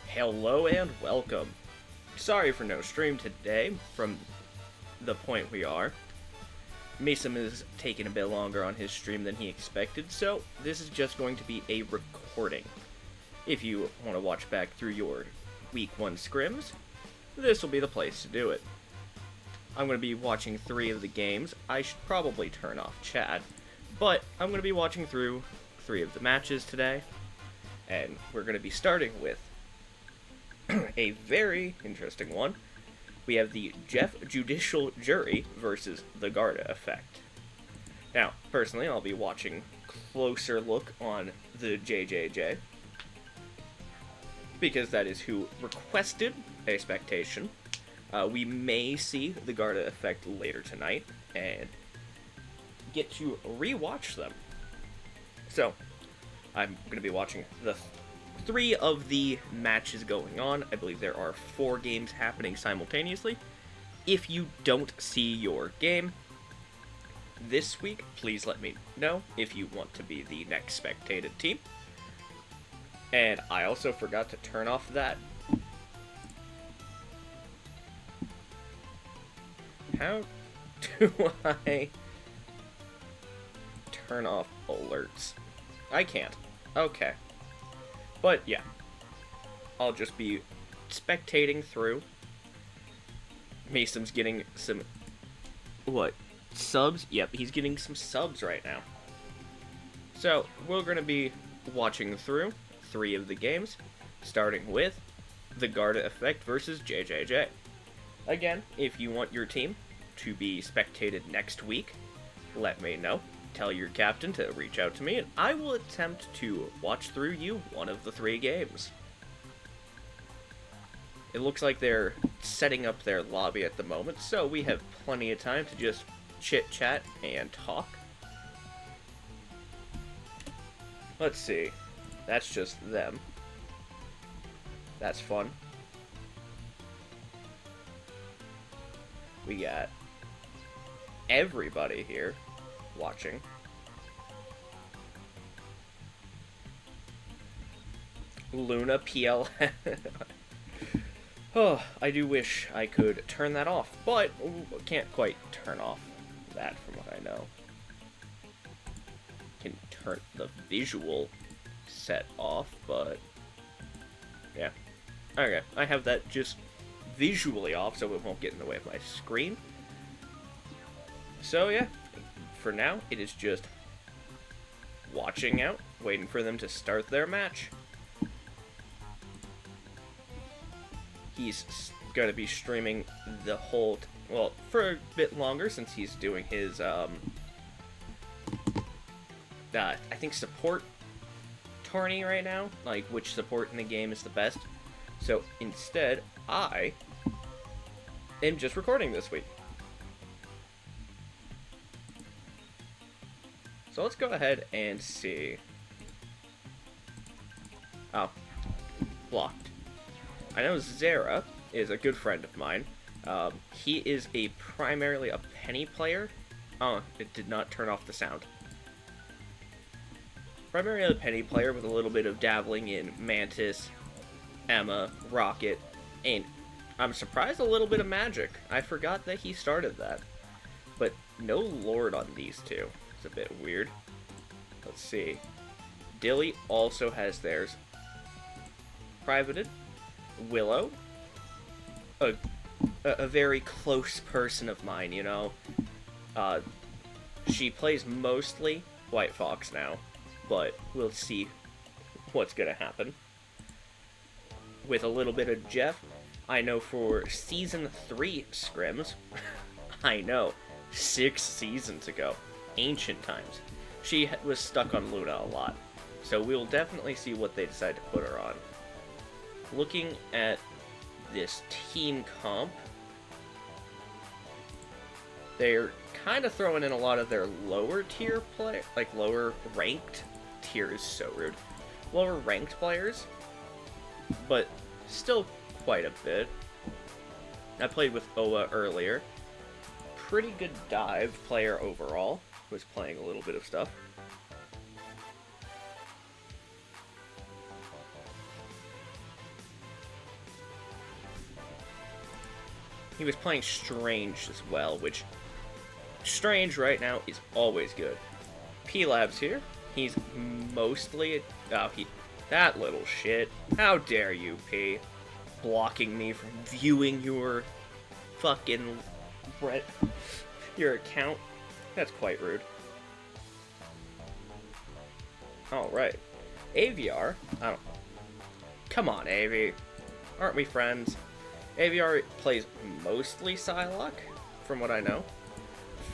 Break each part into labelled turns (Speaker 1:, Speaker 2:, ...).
Speaker 1: Hello and welcome. Sorry for no stream today from the point we are. Mason is taking a bit longer on his stream than he expected, so this is just going to be a recording. If you want to watch back through your Week 1 Scrims, this will be the place to do it. I'm going to be watching 3 of the games. I should probably turn off chat, but I'm going to be watching through 3 of the matches today, and we're going to be starting with a very interesting one. We have the Jeff Judicial Jury versus the Guarda effect. Now, personally, I'll be watching closer look on the JJJ, because that is who requested a spectation. We may see the Guarda effect later tonight, and get to rewatch them. So, I'm going to be watching the 3 of the matches going on. I believe there are 4 games happening simultaneously. If you don't see your game this week, please let me know if you want to be the next spectated team. And I also forgot to turn off that. How do I turn off alerts? I can't. Okay. But yeah, I'll just be spectating through. Mason's getting some, subs? Yep, he's getting some subs right now. So, we're going to be watching through 3 of the games, starting with the Guarda effect versus JJJ. Again, if you want your team to be spectated next week, let me know. Tell your captain to reach out to me, and I will attempt to watch through you one of the 3 games. It looks like they're setting up their lobby at the moment, so we have plenty of time to just chit-chat and talk. Let's see. That's just them. That's fun. We got everybody here watching. Luna PL. Oh, I do wish I could turn that off, but can't quite turn off that from what I know. Can turn the visual set off, but yeah. Okay, I have that just visually off so it won't get in the way of my screen. So yeah, for now, it is just watching out, waiting for them to start their match. He's going to be streaming the whole, well, for a bit longer since he's doing his, I think support tourney right now, like which support in the game is the best. So instead, I am just recording this week. So let's go ahead and see. Oh, blocked. I know Zara is a good friend of mine. He is primarily a penny player. Oh, it did not turn off the sound. Primarily a penny player with a little bit of dabbling in Mantis, Emma, Rocket, and I'm surprised a little bit of Magic. I forgot that he started that. But no Lord on these 2. It's a bit weird. Let's see. Dilly also has theirs privated. Willow, a very close person of mine, you know. She plays mostly White Fox now, but we'll see what's gonna happen. With a little bit of Jeff, I know for Season 3 Scrims, I know, 6 seasons ago, ancient times, she was stuck on Luna a lot. So we'll definitely see what they decide to put her on. Looking at this team comp, they're kind of throwing in a lot of their lower tier play, like lower ranked tier is so rude. Lower ranked players, but still quite a bit. I played with Oa earlier. Pretty good dive player overall. Was playing a little bit of stuff. he was playing Strange as well, which Strange right now is always good. P-Lab's here. He's mostly... Oh, that little shit. How dare you, P. Blocking me from viewing your fucking... your account. That's quite rude. Alright. AVR. I don't... Come on, AV. Aren't we friends? AVR plays mostly Psylocke, from what I know.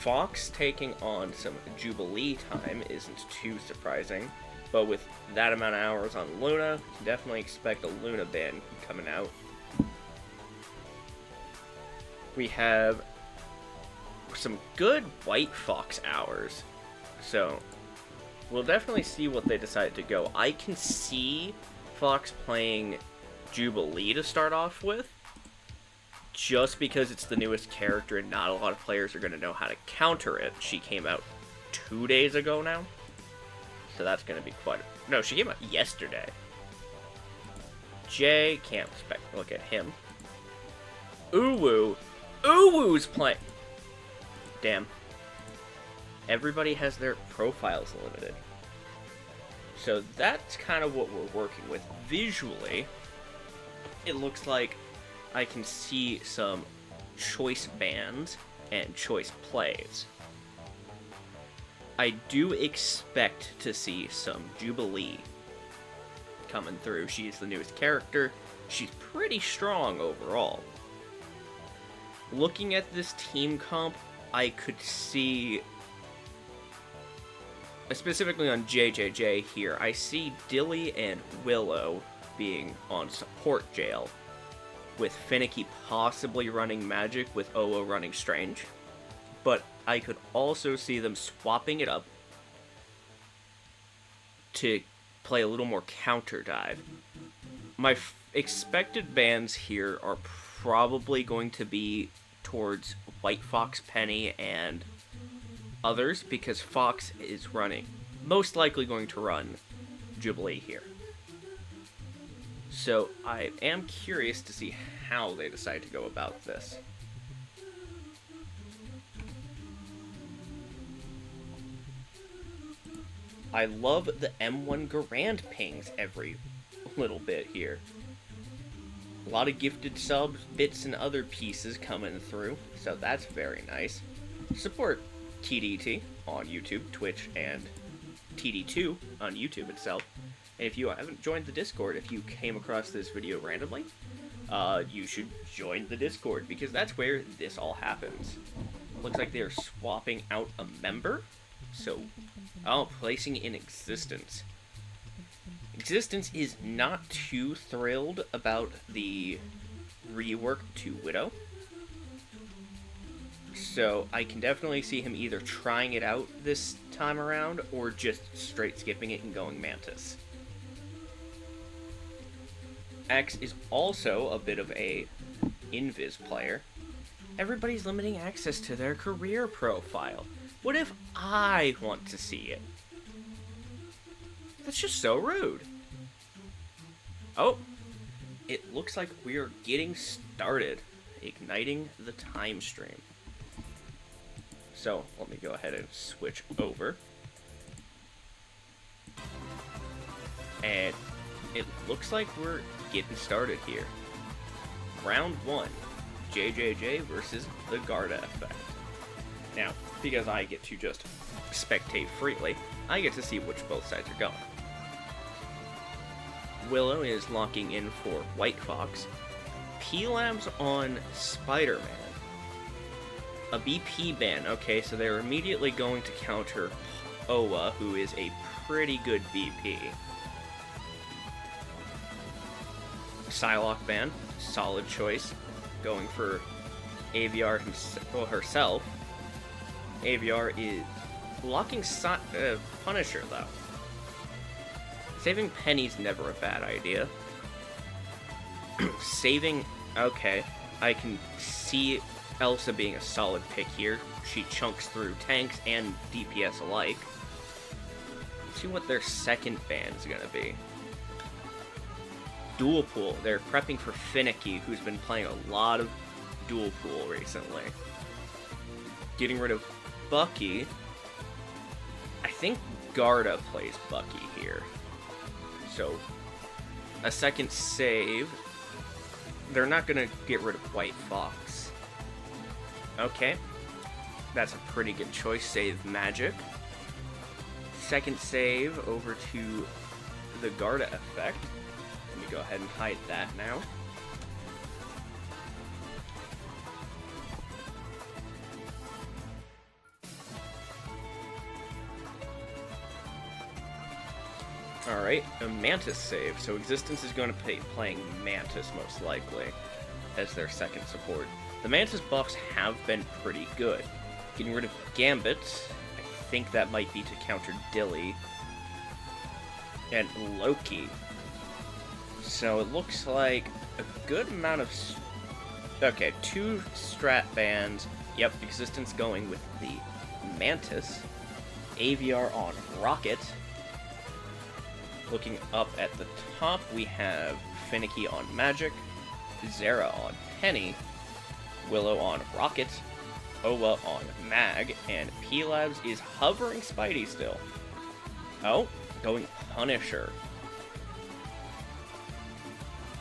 Speaker 1: Fox taking on some Jubilee time isn't too surprising, but with that amount of hours on Luna, definitely expect a Luna ban coming out. We have some good White Fox hours, so we'll definitely see what they decide to go. I can see Fox playing Jubilee to start off with, just because it's the newest character and not a lot of players are going to know how to counter it. She came out 2 days ago now, so that's going to be quite a... No, she came out yesterday. Jay, can't look at him. Uwu's playing... Damn. Everybody has their profiles limited. So that's kind of what we're working with. Visually, it looks like I can see some choice bans and choice plays. I do expect to see some Jubilee coming through. She's the newest character. She's pretty strong overall. Looking at this team comp, I could see, specifically on JJJ here, I see Dilly and Willow being on support jail, with Finicky possibly running Magic, with Owo running Strange. But I could also see them swapping it up to play a little more counter dive. My expected bans here are probably going to be towards White Fox, Penny, and others, because Fox is running, most likely going to run Jubilee here. So I am curious to see how they decide to go about this. I love the M1 Garand pings every little bit here. A lot of gifted subs, bits, and other pieces coming through, so that's very nice. Support TDT on YouTube, Twitch, and TD2 on YouTube itself. And if you haven't joined the Discord, if you came across this video randomly, you should join the Discord, because that's where this all happens. Looks like they're swapping out a member, so, placing in Existence. Existence is not too thrilled about the rework to Widow, so I can definitely see him either trying it out this time around, or just straight skipping it and going Mantis. X is also a bit of a invis player. Everybody's limiting access to their career profile. What if I want to see it? That's just so rude. Oh, it looks like we're getting started. Igniting the time stream. So, let me go ahead and switch over. And it looks like we're getting started here. Round 1, JJJ versus the Guarda effect. Now, because I get to just spectate freely, I get to see which both sides are going. Willow is locking in for White Fox. P-Lab's on Spider-Man. A BP ban. Okay, so they're immediately going to counter Owa, who is a pretty good BP. Psylocke ban. Solid choice. Going for AVR herself. AVR is locking Punisher, though. Saving Penny's never a bad idea. Saving... Okay, I can see Elsa being a solid pick here. She chunks through tanks and DPS alike. Let's see what their second ban's gonna be. Dual pool. They're prepping for Finicky, who's been playing a lot of dual pool recently. Getting rid of Bucky. I think Guarda plays Bucky here. So, a second save. They're not going to get rid of White Fox. Okay. That's a pretty good choice. Save Magic. Second save over to the Guarda effect. Let me go ahead and hide that now. Alright, a Mantis save. So Existence is going to be playing Mantis most likely as their second support. The Mantis buffs have been pretty good. Getting rid of Gambit, I think that might be to counter Dilly. And Loki. So it looks like a good amount of... Okay, 2 strat bands. Yep, Existence going with the Mantis. AVR on Rocket. Looking up at the top, we have Finicky on Magic, Zera on Penny, Willow on Rocket, Owa on Mag, and P-Labs is hovering Spidey still. Oh, going Punisher.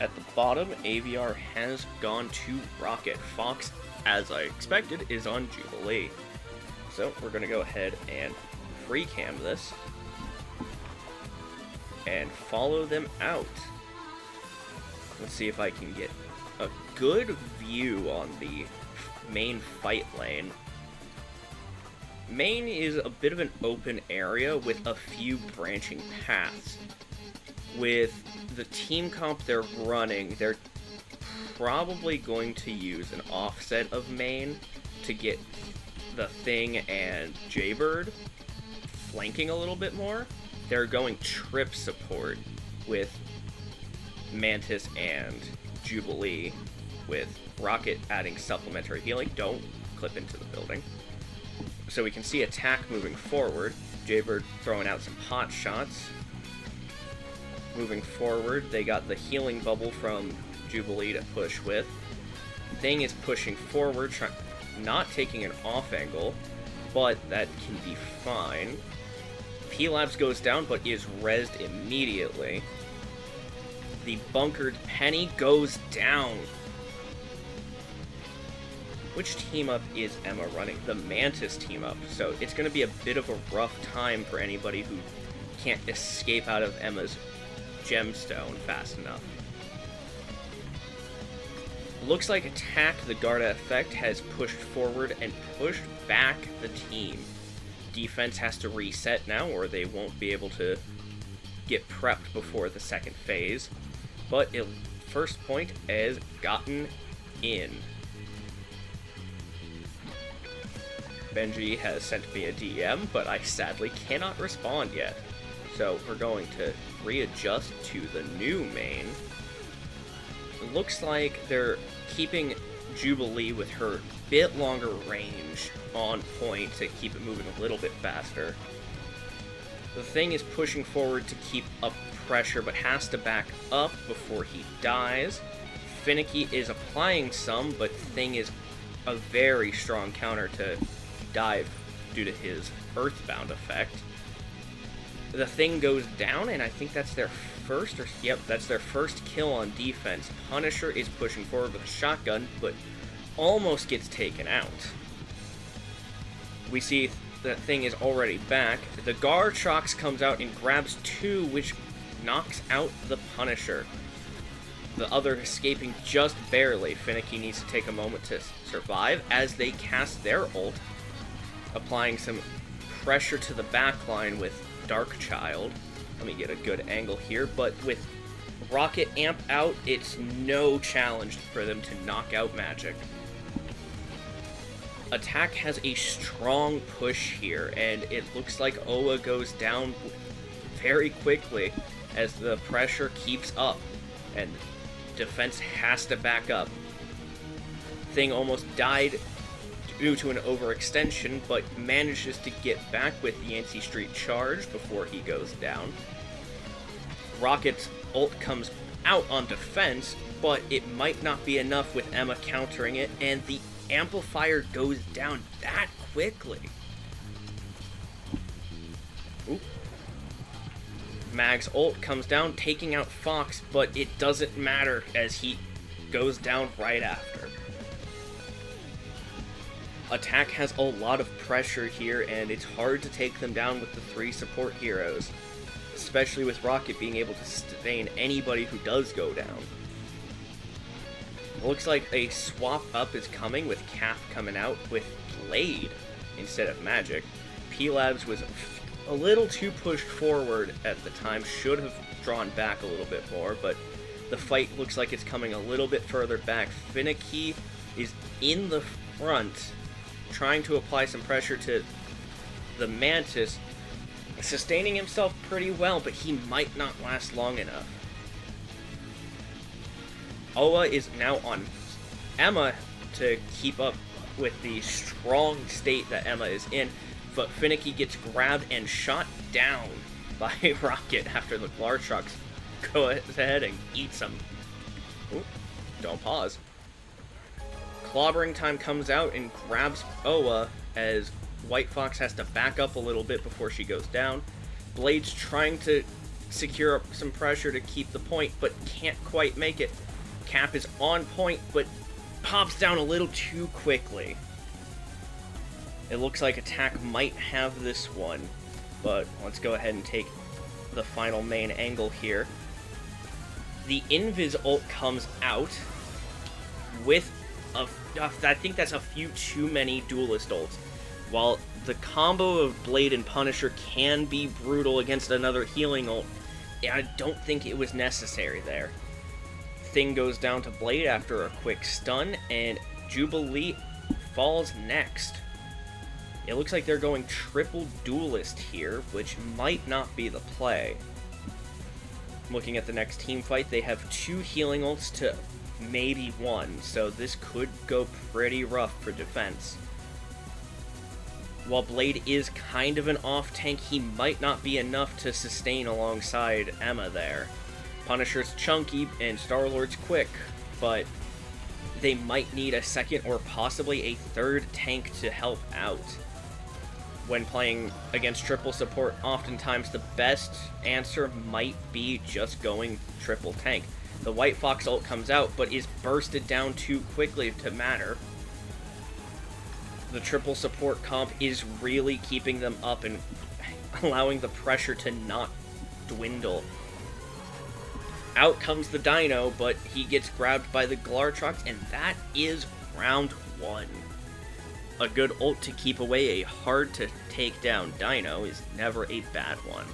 Speaker 1: At the bottom, AVR has gone to Rocket. Fox, as I expected, is on Jubilee. So we're going to go ahead and free cam this and follow them out. Let's see if I can get a good view on the main fight lane. Main is a bit of an open area with a few branching paths. With the team comp they're running, they're probably going to use an offset of main to get the Thing and Jaybird flanking a little bit more. They're going trip support with Mantis and Jubilee, with Rocket adding supplementary healing. Don't clip into the building. So we can see attack moving forward. Jaybird throwing out some pot shots. Moving forward, they got the healing bubble from Jubilee to push with. Thing is pushing forward, not taking an off angle, but that can be fine. P-Labs goes down, but is rezzed immediately. The bunkered Penny goes down. Which team-up is Emma running? The Mantis team-up. So it's going to be a bit of a rough time for anybody who can't escape out of Emma's gemstone fast enough. Looks like attack, the Guarda effect, has pushed forward and pushed back the team. Defense has to reset now, or they won't be able to get prepped before the second phase. But first point has gotten in. Benji has sent me a DM, but I sadly cannot respond yet. So we're going to readjust to the new main. It looks like they're keeping Jubilee with her bit longer range on point to keep it moving a little bit faster. The Thing is pushing forward to keep up pressure, but has to back up before he dies. Finicky is applying some, but Thing is a very strong counter to dive due to his Earthbound effect. The Thing goes down, and I think that's their first, that's their first kill on defense. Punisher is pushing forward with a shotgun, but almost gets taken out. We see that Thing is already back. The Garchox comes out and grabs 2, which knocks out the Punisher. The other escaping just barely. Finicky needs to take a moment to survive as they cast their ult, applying some pressure to the backline with Darkchild. Let me get a good angle here, but with Rocket amp out, it's no challenge for them to knock out Magic. Attack has a strong push here, and it looks like Owa goes down very quickly as the pressure keeps up, and defense has to back up. Thing almost died due to an overextension, but manages to get back with the Yancey Street charge before he goes down. Rocket's ult comes out on defense, but it might not be enough with Emma countering it, and the amplifier goes down that quickly. Oop. Mag's ult comes down, taking out Fox, but it doesn't matter as he goes down right after. Attack has a lot of pressure here, and it's hard to take them down with the 3 support heroes, especially with Rocket being able to sustain anybody who does go down. It looks like a swap up is coming with Cap coming out with Blade instead of Magic. P-Labs was a little too pushed forward at the time, should have drawn back a little bit more, but the fight looks like it's coming a little bit further back. Finicky is in the front, trying to apply some pressure to the Mantis, sustaining himself pretty well, but he might not last long enough. Oa is now on Emma to keep up with the strong state that Emma is in, but Finicky gets grabbed and shot down by Rocket after the Glartrox goes ahead and eats him. Ooh, don't pause. Clobbering Time comes out and grabs Oa as White Fox has to back up a little bit before she goes down. Blade's trying to secure some pressure to keep the point, but can't quite make it. Cap is on point, but pops down a little too quickly. It looks like Attack might have this one, but let's go ahead and take the final main angle here. The Invis ult comes out with I think that's a few too many Duelist ults. While the combo of Blade and Punisher can be brutal against another healing ult, I don't think it was necessary there. Thing goes down to Blade after a quick stun, and Jubilee falls next. It looks like they're going triple Duelist here, which might not be the play. Looking at the next team fight, they have 2 healing ults to maybe 1, so this could go pretty rough for defense. While Blade is kind of an off-tank, he might not be enough to sustain alongside Emma there. Punisher's chunky and Star-Lord's quick, but they might need a second or possibly a third tank to help out. When playing against triple support, oftentimes the best answer might be just going triple tank. The White Fox ult comes out, but is bursted down too quickly to matter. The triple support comp is really keeping them up and allowing the pressure to not dwindle. Out comes the Dino, but he gets grabbed by the Glartrox, and that is round 1. A good ult to keep away a hard-to-take-down Dino is never a bad one.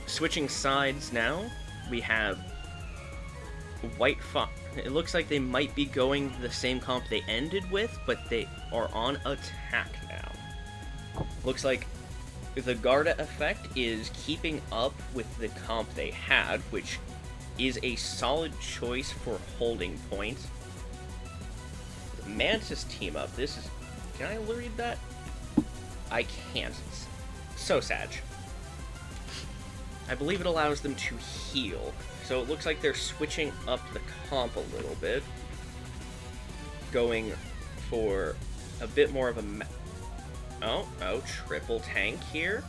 Speaker 1: Switching sides now, we have White Fox. It looks like they might be going the same comp they ended with, but they are on Attack now. Looks like the Guarda effect is keeping up with the comp they had, which is a solid choice for holding points. The Mantis team up, this is... Can I read that? I can't. It's so sad. I believe it allows them to heal. So it looks like they're switching up the comp a little bit. Going for a bit more of a... Oh, triple tank here.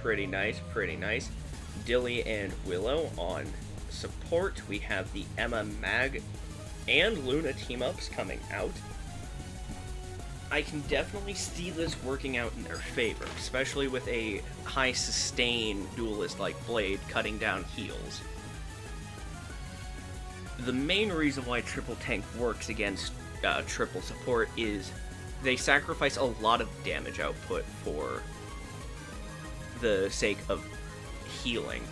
Speaker 1: Pretty nice, pretty nice. Dilly and Willow on support. We have the Emma, Mag, and Luna team-ups coming out. I can definitely see this working out in their favor, especially with a high sustain duelist like Blade cutting down heals. The main reason why triple tank works against triple support is they sacrifice a lot of damage output for the sake of healing,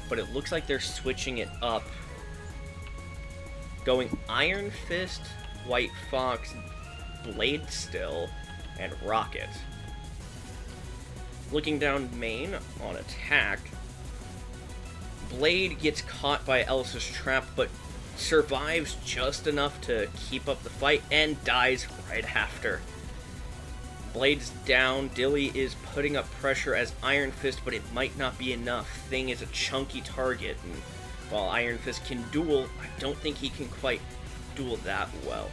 Speaker 1: but it looks like they're switching it up, going Iron Fist, White Fox, Blade still, and Rocket. Looking down main on Attack, Blade gets caught by Elsa's trap, but survives just enough to keep up the fight and dies right after. Blade's down. Dilly is putting up pressure as Iron Fist, but it might not be enough. Thing is a chunky target, and while Iron Fist can duel, I don't think he can quite duel that well.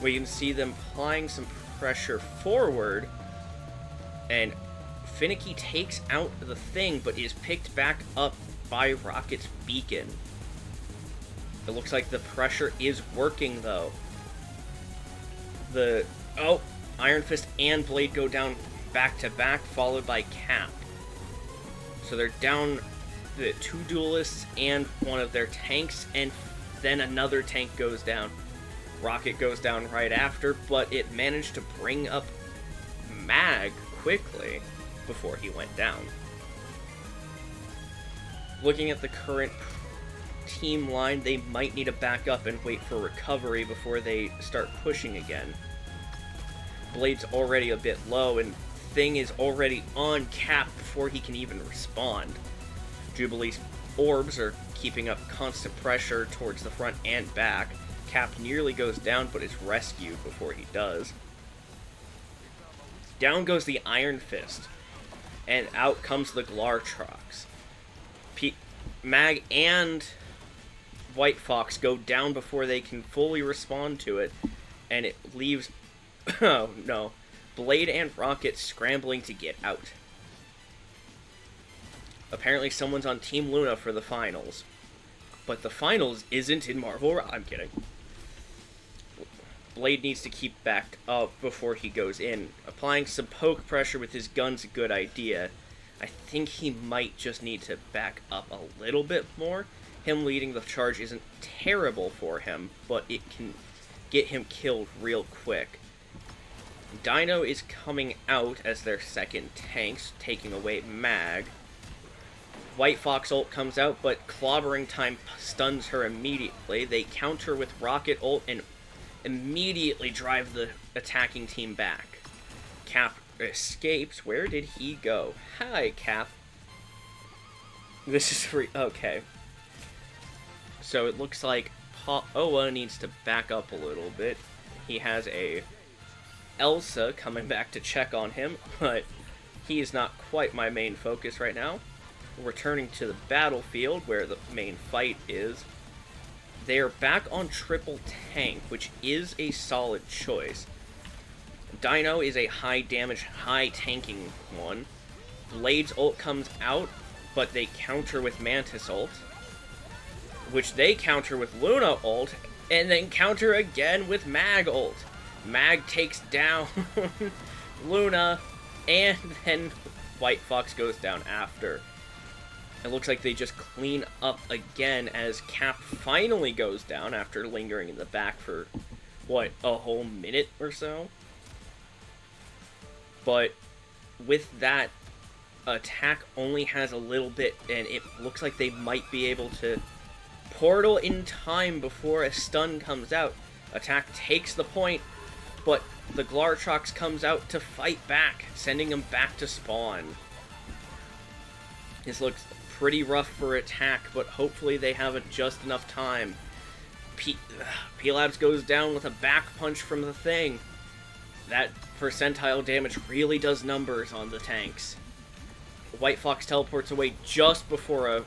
Speaker 1: We can see them applying some pressure forward, and Finicky takes out the Thing, but is picked back up by Rocket's beacon. It looks like the pressure is working, though. Iron Fist and Blade go down back to back, followed by Cap. So they're down the 2 duelists and one of their tanks, and then another tank goes down. Rocket goes down right after, but it managed to bring up Mag quickly before he went down. Looking at the current team line, they might need to back up and wait for recovery before they start pushing again. Blade's already a bit low, and Thing is already on Cap before he can even respond. Jubilee's orbs are keeping up constant pressure towards the front and back. Cap nearly goes down, but is rescued before he does. Down goes the Iron Fist, and out comes the Glartrox. Mag and White Fox go down before they can fully respond to it, and it leaves oh no, Blade and Rocket scrambling to get out. Apparently someone's on Team Luna for the finals, but the finals isn't in Marvel. I'm kidding. Blade needs to keep back up before he goes in. Applying some poke pressure with his gun's a good idea. I think he might just need to back up a little bit more. Him leading the charge isn't terrible for him, but it can get him killed real quick. Dino is coming out as their second tanks, taking away Mag. White Fox ult comes out, but clobbering time stuns her immediately. They counter with Rocket ult and immediately drive the attacking team back. Cap escapes. Where did he go? Hi, Cap. This is free. Okay. So it looks like Oa needs to back up a little bit. He has a Elsa coming back to check on him, but he is not quite my main focus right now. Returning to the battlefield where the main fight is. They are back on triple tank, which is a solid choice. Dino is a high damage, high tanking one. Blade's ult comes out, but they counter with Mantis ult, which they counter with Luna ult, and then counter again with Mag ult. Mag takes down Luna, and then White Fox goes down after. It looks like they just clean up again as Cap finally goes down after lingering in the back for, what, a whole minute or so? But with that, attack only has a little bit, and it looks like they might be able to portal in time before a stun comes out. Attack takes the point, but the Glartrox comes out to fight back, sending him back to spawn. This looks pretty rough for attack, but hopefully they have just enough time. P-Labs goes down with a back punch from the Thing. That percentile damage really does numbers on the tanks. White Fox teleports away just before a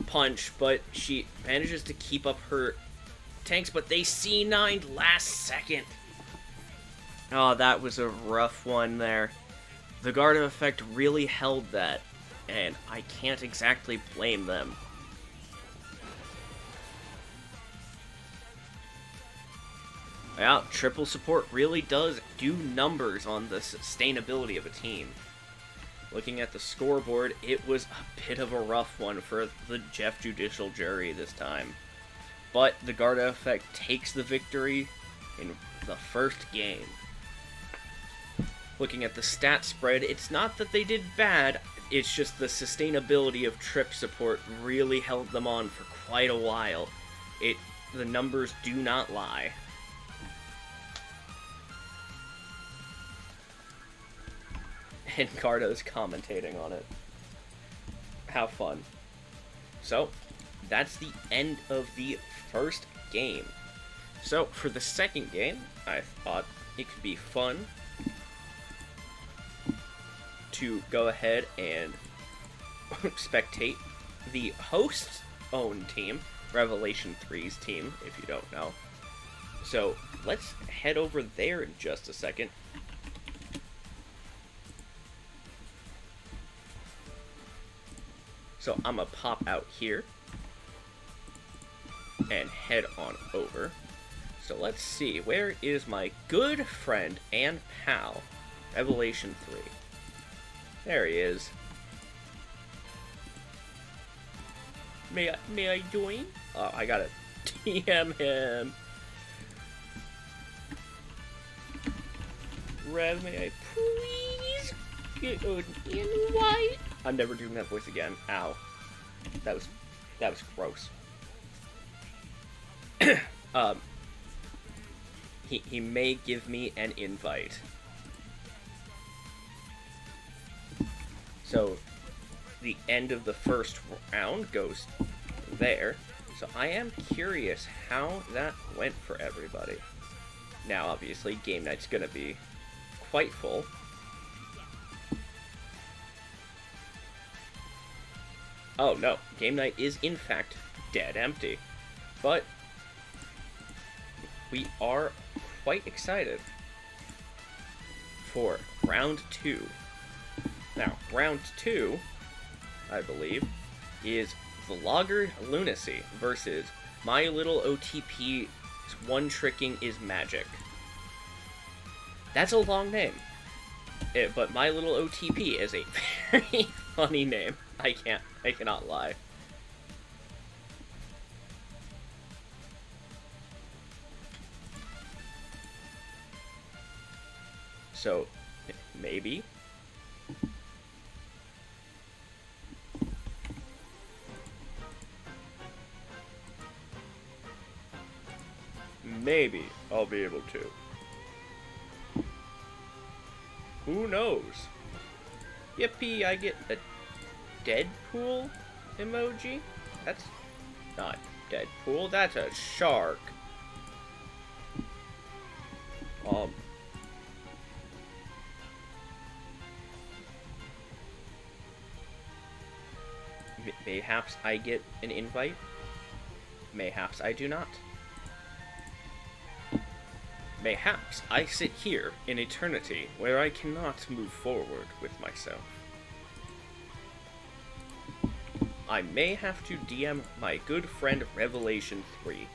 Speaker 1: punch, but she manages to keep up her tanks, but they C9'd last second. Oh, that was a rough one there. The Guarda effect really held that, and I can't exactly blame them. Yeah, triple support really does do numbers on the sustainability of a team. Looking at the scoreboard, it was a bit of a rough one for the Jeff Judicial jury this time. But the Guarda effect takes the victory in the first game. Looking at the stat spread, it's not that they did bad, it's just the sustainability of trip support really held them on for quite a while. The numbers do not lie. And Guarda's commentating on it. How fun. So, that's the end of the first game. So, for the second game, I thought it could be fun to go ahead and spectate the host's own team, Revelation 3's team, if you don't know. So, let's head over there in just a second. So, I'm gonna pop out here and head on over. So let's see, where is my good friend and pal, Revelation 3? There he is. May I join? Oh, I gotta DM him. Rev, may I please get an invite? I'm never doing that voice again. Ow. That was gross. He may give me an invite. So, the end of the first round goes there. So I am curious how that went for everybody. Now, obviously, game night's gonna be quite full. Oh no, game night is in fact dead empty. But we are quite excited for round 2. Now, round 2, I believe, is Vlogger Lunacy versus My Little OTP's One Tricking is Magic. That's a long name, but My Little OTP is a very funny name. I cannot lie. So, maybe. Maybe I'll be able to. Who knows? Yippee, I get a Deadpool emoji? That's not Deadpool, that's a shark. Mayhaps I get an invite. Mayhaps I do not. Mayhaps I sit here in eternity where I cannot move forward with myself. I may have to DM my good friend Revelation 3.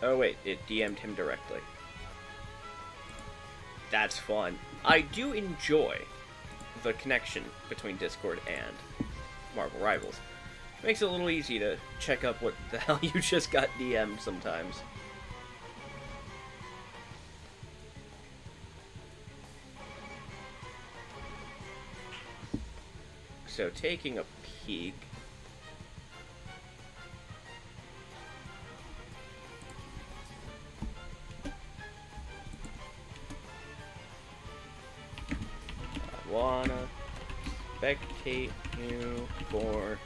Speaker 1: Oh wait, it DM'd him directly. That's fun. I do enjoy the connection between Discord and Marvel Rivals. Makes it a little easy to check up what the hell you just got DM'd sometimes. So, taking a peek. I wanna spectate you for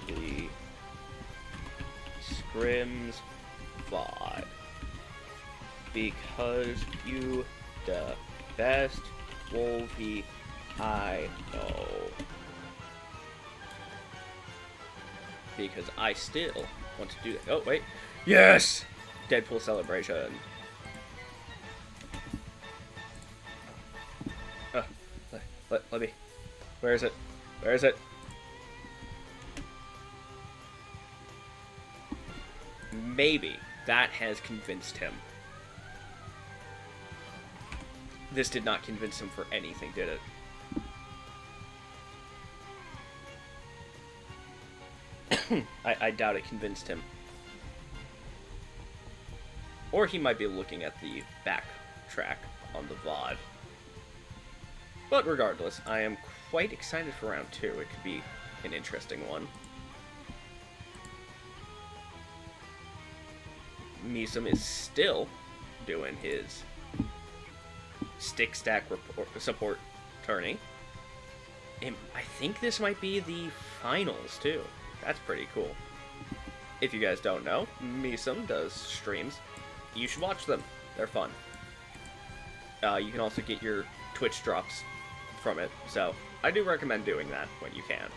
Speaker 1: the Scrims VOD because you the best Wolfie I know. Because I still want to do that. Oh, wait. Yes! Deadpool celebration. Let me. Where is it? Where is it? Maybe that has convinced him. This did not convince him for anything, did it? I doubt it convinced him. Or he might be looking at the backtrack on the VOD. But regardless, I am quite excited for round 2. It could be an interesting one. Misum is still doing his stick stack support tourney. And I think this might be the finals too. That's pretty cool. If you guys don't know, Misum does streams you should watch them. They're fun. You can also get your Twitch drops from it, so I do recommend doing that when you can.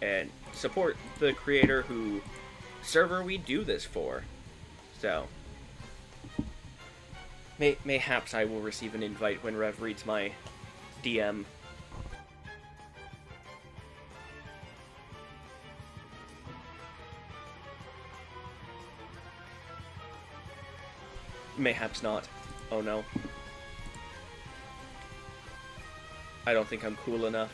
Speaker 1: And support the creator who server we do this for. So mayhaps I will receive an invite when Rev reads my DM. Mayhaps not. Oh no. I don't think I'm cool enough.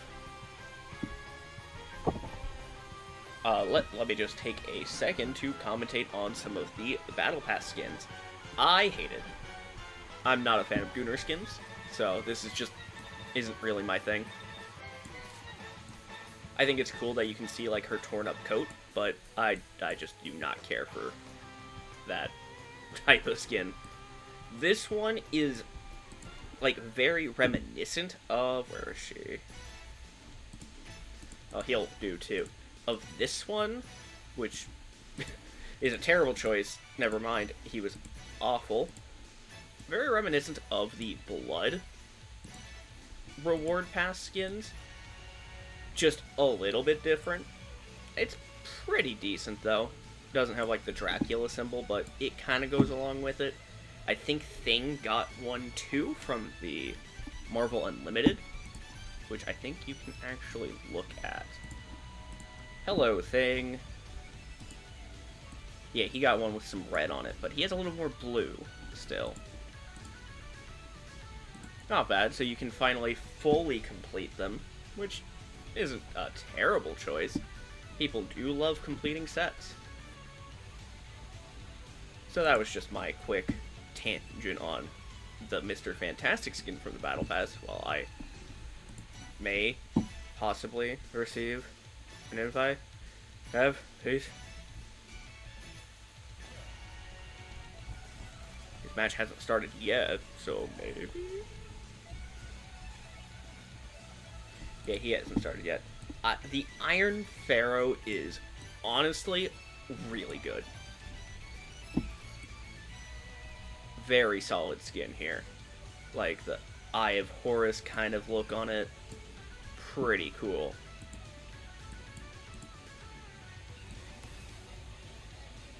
Speaker 1: Let me just take a second to commentate on some of the Battle Pass skins I hated. I'm not a fan of Gunnar skins, so this is just isn't really my thing. I think it's cool that you can see, like, her torn up coat, but I just do not care for that type of skin. This one is, like, very reminiscent of... Where is she? Oh, he'll do, too. Of this one, which is a terrible choice. Never mind, he was awful. Very reminiscent of the Blood Reward Pass skins. Just a little bit different. It's pretty decent, though. Doesn't have, like, the Dracula symbol, but it kind of goes along with it. I think Thing got one, too, from the Marvel Unlimited, which I think you can actually look at. Hello, Thing. Yeah, he got one with some red on it, but he has a little more blue, still. Not bad, so you can finally fully complete them, which isn't a terrible choice. People do love completing sets. So that was just my quick tangent on the Mr. Fantastic skin from the Battle Pass, while I may possibly receive an invite. Have, peace. This match hasn't started yet, so maybe. Yeah, he hasn't started yet. The Iron Pharaoh is honestly really good. Very solid skin here. Like the Eye of Horus kind of look on it. Pretty cool.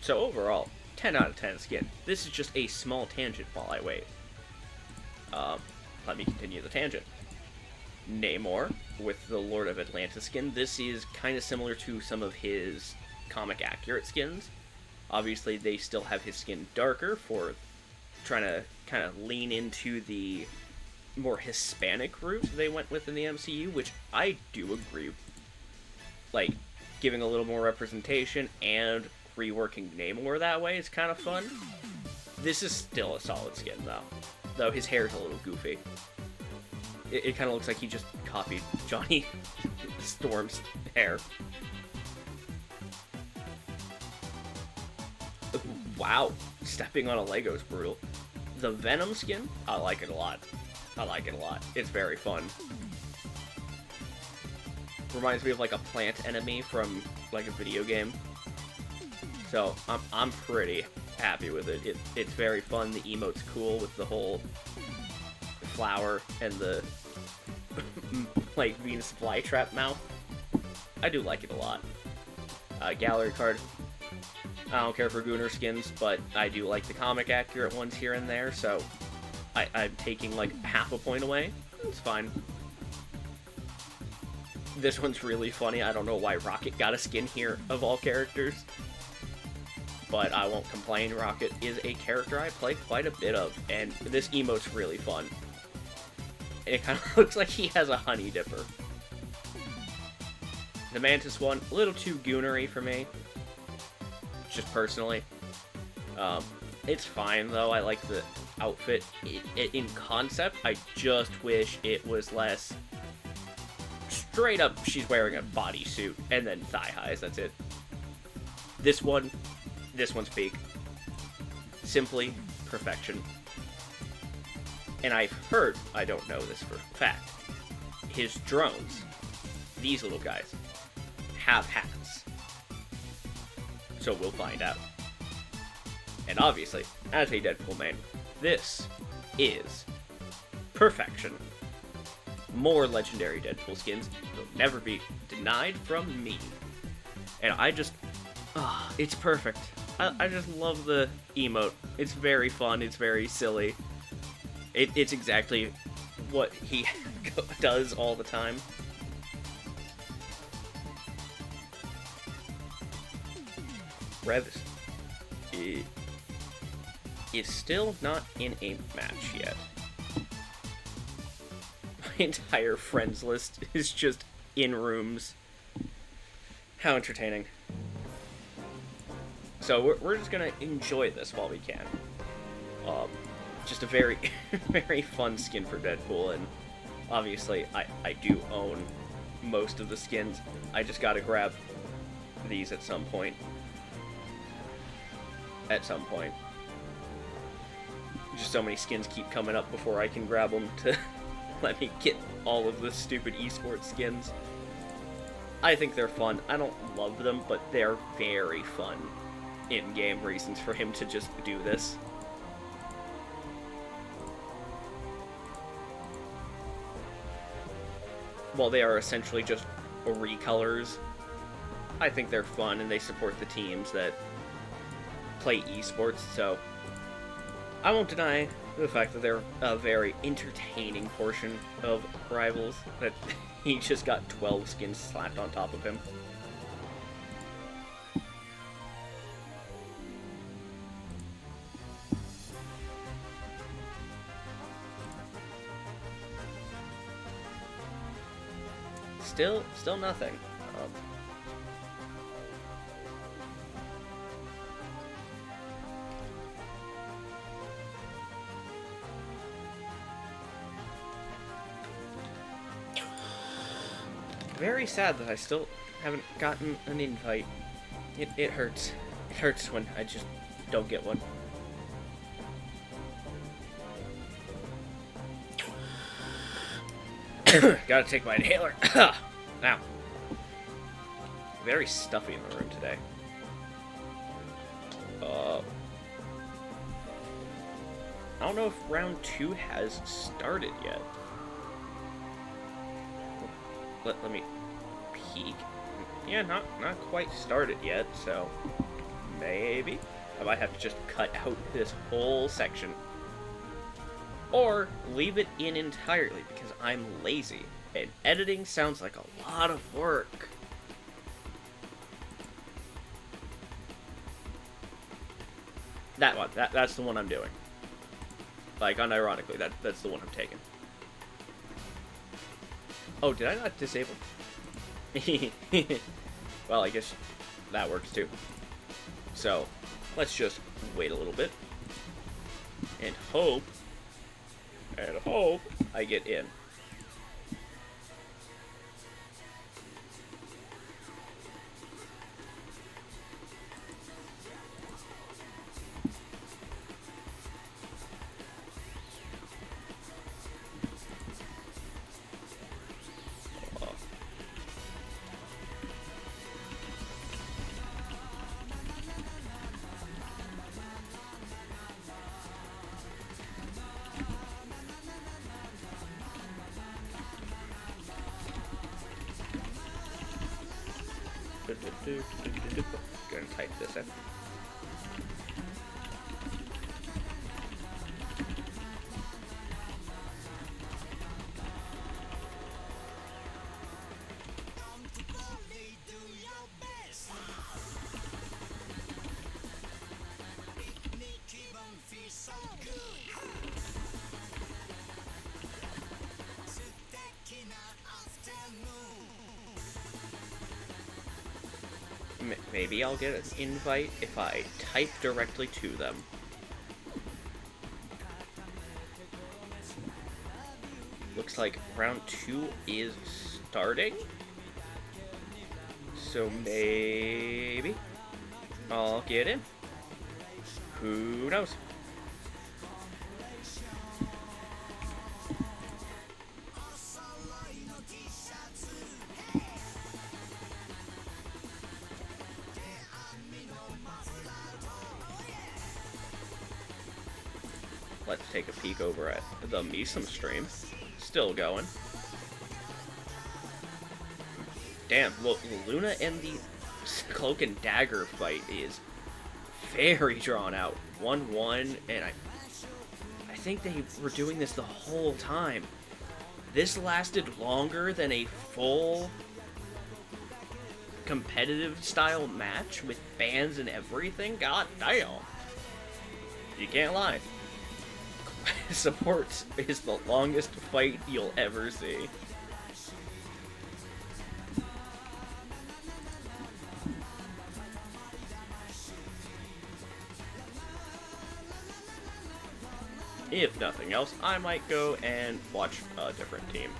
Speaker 1: So overall, 10 out of 10 skin. This is just a small tangent while I wait. Let me continue the tangent. Namor with the Lord of Atlantis skin. This is kind of similar to some of his comic accurate skins. Obviously, they still have his skin darker for trying to kind of lean into the more Hispanic route they went with in the MCU, which I do agree. Like, giving a little more representation and reworking Namor that way is kind of fun. This is still a solid skin, though his hair's a little goofy. It kind of looks like he just copied Johnny Storm's hair. Wow, stepping on a Lego is brutal. The Venom skin, I like it a lot. It's very fun. Reminds me of like a plant enemy from like a video game. So I'm pretty happy with it. It's very fun. The emote's cool with the whole flower and the like Venus flytrap mouth. I do like it a lot. Gallery card. I don't care for Gunnar skins, but I do like the comic accurate ones here and there, so I'm taking like half a point away. It's fine. This one's really funny. I don't know why Rocket got a skin here of all characters, but I won't complain. Rocket is a character I play quite a bit of, and this emote's really fun. And it kind of looks like he has a honey dipper. The Mantis one, a little too Gunnar-y for me. Just personally. It's fine, though. I like the outfit. In concept, I just wish it was less straight up, she's wearing a bodysuit, and then thigh highs, that's it. This one's peak. Simply perfection. And I've heard, I don't know this for a fact, his drones, these little guys, have hats. So we'll find out. And obviously, as a Deadpool main, this is perfection. More legendary Deadpool skins will never be denied from me. And I just... it's perfect. I just love the emote. It's very fun, it's very silly. It's exactly what he does all the time. Rev is still not in a match yet. My entire friends list is just in rooms. How entertaining. So we're just gonna enjoy this while we can. Just a very, very fun skin for Deadpool, and obviously I do own most of the skins. I just gotta grab these at some point. Just so many skins keep coming up before I can grab them to let me get all of the stupid esports skins. I think they're fun. I don't love them, but they're very fun in-game reasons for him to just do this. While they are essentially just recolors, I think they're fun and they support the teams that play esports, so I won't deny the fact that they're a very entertaining portion of Rivals, that he just got 12 skins slapped on top of him. Still nothing. Very sad that I still haven't gotten an invite. It hurts. It hurts when I just don't get one. Gotta take my inhaler. Ow. Very stuffy in the room today. I don't know if round 2 has started yet. Let me peek. Yeah, not quite started yet, so maybe I might have to just cut out this whole section. Or leave it in entirely because I'm lazy, and editing sounds like a lot of work. That one, that's the one I'm doing. Like, unironically, that's the one I'm taking. Oh, did I not disable? Well, I guess that works too. So, let's just wait a little bit. And hope I get in. Go and type this in. Maybe I'll get an invite if I type directly to them. Looks like round 2 is starting. So maybe I'll get in. Who knows? let's take a peek over at the Misum stream. Still going. Damn, look, Luna and the Cloak and Dagger fight is very drawn out. 1-1, and I think they were doing this the whole time. This lasted longer than a full competitive style match with bans and everything. God damn. You can't lie. Support is the longest fight you'll ever see. If nothing else, I might go and watch a different team.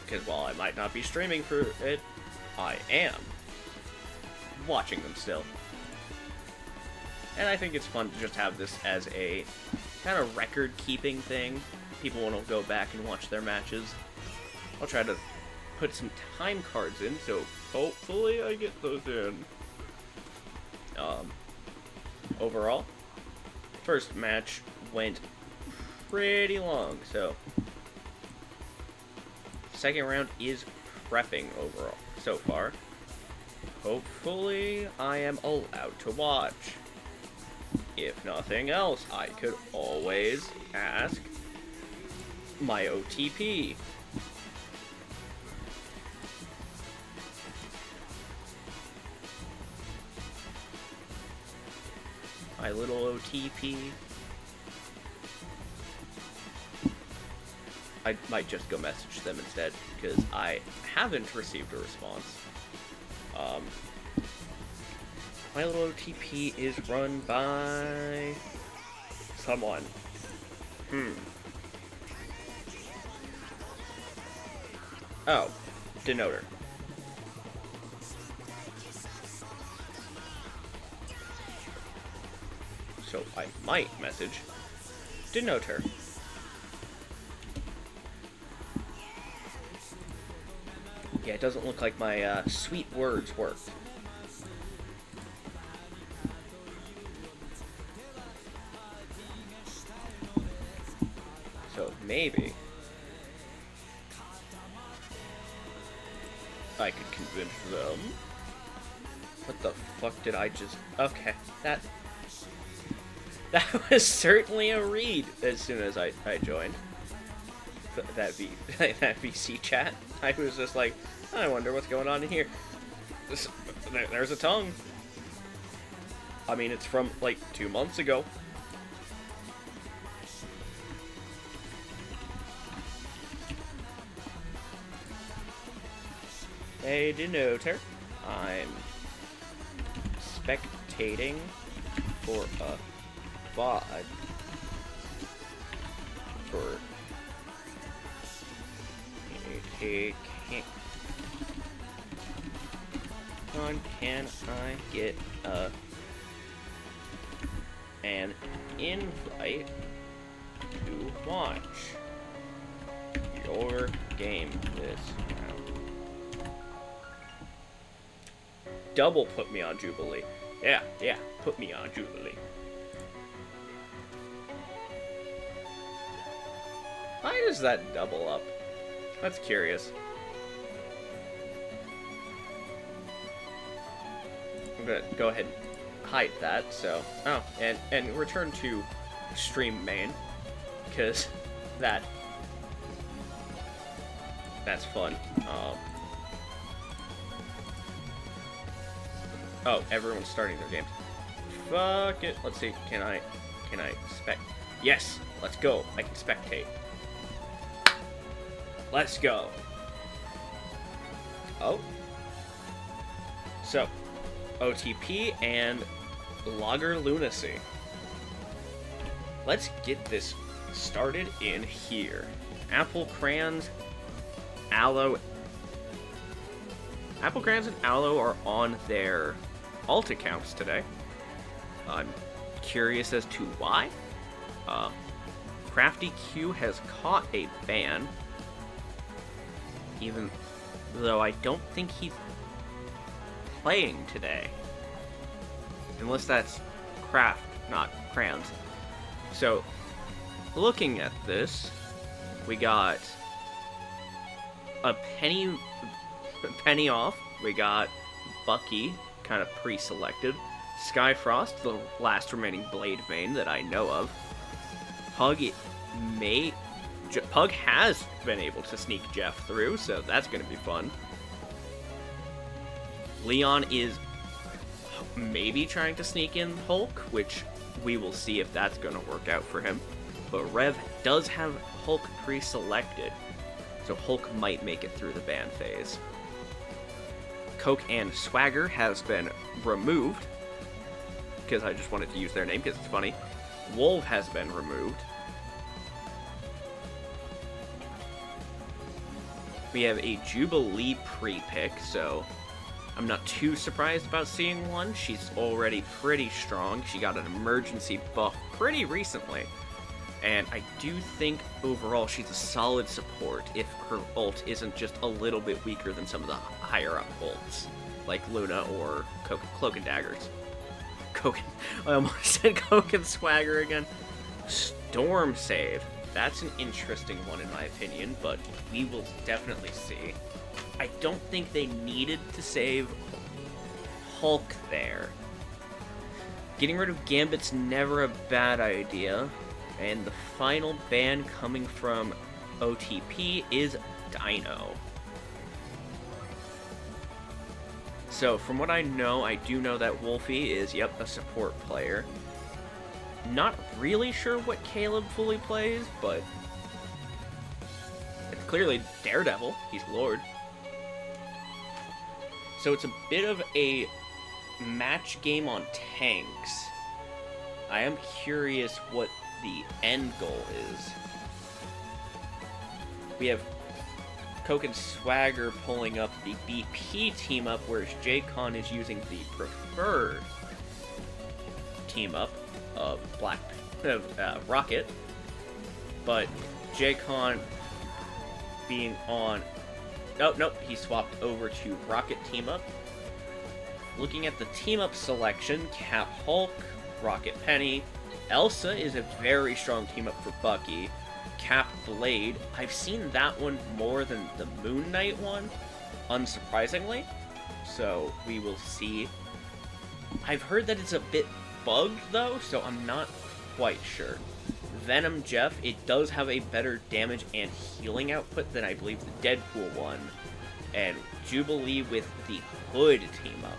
Speaker 1: Because while I might not be streaming for it, I am watching them still. And I think it's fun to just have this as a kind of record-keeping thing. People want to go back and watch their matches. I'll try to put some time cards in, so hopefully I get those in. Overall, first match went pretty long, so second round is prepping overall so far. Hopefully I am allowed to watch. If nothing else, I could always ask my OTP. My little OTP. I might just go message them instead, because I haven't received a response. My little OTP is run by someone. Oh, Denoter. So I might message Denoter. Yeah, it doesn't look like my sweet words worked. So maybe I could convince them. What the fuck did I just... Okay, that was certainly a read as soon as I joined. That VC chat. I was just like, I wonder what's going on in here. There's a tongue. I mean, it's from like 2 months ago. Hey, Denoter. I'm spectating for a VOD for can I get an invite to watch your game this round? Double put me on Jubilee. Yeah, put me on Jubilee. Why does that double up? That's curious. I'm gonna go ahead and hide that, so... Oh, and return to stream main, because that's fun. Oh, everyone's starting their games. Fuck it. Let's see, can I spec... Yes! Let's go. I can spectate. Let's go. Oh. So, OTP and Logger Lunacy. Let's get this started in here. Apple Crayons, Aloe. Apple Crayons and Aloe are on their alt accounts today. I'm curious as to why. Crafty Q has caught a ban, even though I don't think he's playing today. Unless that's Craft, not Crayons. So, looking at this, we got a penny off. We got Bucky, kind of pre-selected. Skyfrost, the last remaining Blade main that I know of. Pug has been able to sneak Jeff through, so that's going to be fun. Leon is maybe trying to sneak in Hulk, which we will see if that's going to work out for him. But Rev does have Hulk pre-selected, so Hulk might make it through the ban phase. Coke and Swagger has been removed, because I just wanted to use their name because it's funny. Wolf has been removed. We have a Jubilee pre-pick, so I'm not too surprised about seeing one. She's already pretty strong. She got an emergency buff pretty recently. And I do think overall she's a solid support if her ult isn't just a little bit weaker than some of the higher up ults, like Luna or Cloak and Daggers. I almost said Coke and Swagger again. Storm Save. That's an interesting one in my opinion, but we will definitely see. I don't think they needed to save Hulk there. Getting rid of Gambit's never a bad idea. And the final ban coming from OTP is Dino. So, from what I do know that Wolfie is, a support player. Not really sure what Caleb fully plays, but it's clearly Daredevil. He's Lord. So it's a bit of a match game on tanks. I am curious what the end goal is. We have Coke and Swagger pulling up the BP team up, whereas J-Con is using the preferred team up of Rocket, but J-Con being on... Oh, nope, he swapped over to Rocket team up. Looking at the team up selection, Cap Hulk, Rocket Penny, Elsa is a very strong team up for Bucky. Cap Blade, I've seen that one more than the Moon Knight one, unsurprisingly. So we will see. I've heard that it's a bit bugged though, so I'm not quite sure. Venom Jeff, it does have a better damage and healing output than I believe the Deadpool one. And Jubilee with the Hood team up.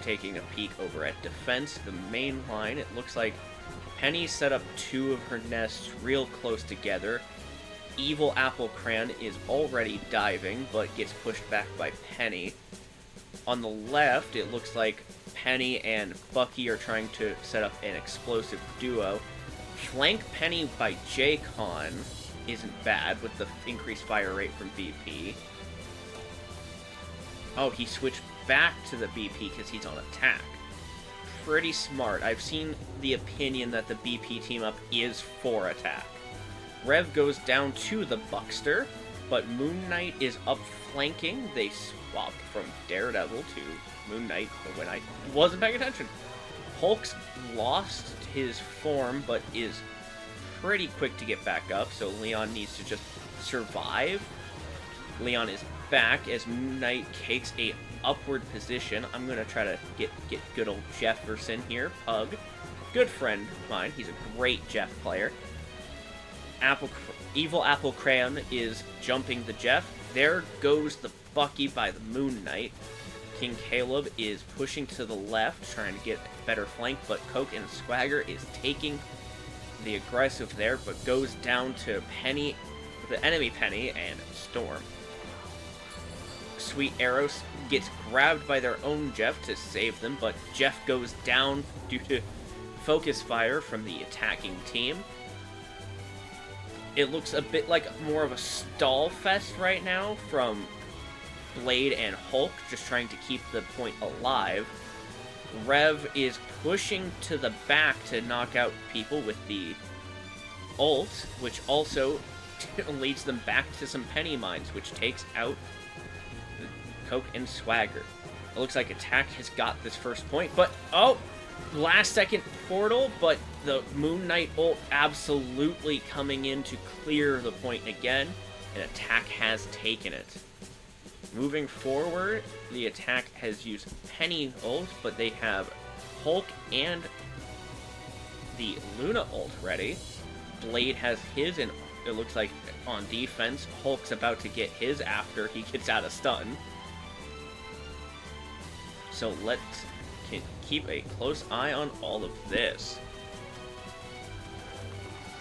Speaker 1: Taking a peek over at defense, the main line, it looks like Penny set up two of her nests real close together. Evil Apple Crayon is already diving, but gets pushed back by Penny. On the left, it looks like Penny and Bucky are trying to set up an explosive duo. Flank Penny by J-Con isn't bad with the increased fire rate from BP. Oh, he switched back to the BP because he's on attack. Pretty smart. I've seen the opinion that the BP team up is for attack. Rev goes down to the Buckster, but Moon Knight is up flanking. They swapped from Daredevil to Moon Knight when I wasn't paying attention. Hulk's lost his form, but is pretty quick to get back up, so Leon needs to just survive. Leon is back as Moon Knight takes a upward position. I'm going to try to get good old Jefferson here. Pug. Good friend of mine. He's a great Jeff player. Evil Apple Crayon is jumping the Jeff. There goes the Bucky by the Moon Knight. King Caleb is pushing to the left, trying to get a better flank, but Coke and Swagger is taking the aggressive there, but goes down to Penny, the enemy Penny, and Storm. Sweet Arrows gets grabbed by their own Jeff to save them, but Jeff goes down due to focus fire from the attacking team. It looks a bit like more of a stall fest right now from Blade and Hulk, just trying to keep the point alive. Rev is pushing to the back to knock out people with the ult, which also leads them back to some penny mines, which takes out Coke and Swagger. It looks like Attack has got this first point, but oh, last second portal, but the Moon Knight ult absolutely coming in to clear the point again, and Attack has taken it. Moving forward, the Attack has used Penny ult, but they have Hulk and the Luna ult ready. Blade has his, and it looks like on defense, Hulk's about to get his after he gets out of stun. So let's keep a close eye on all of this.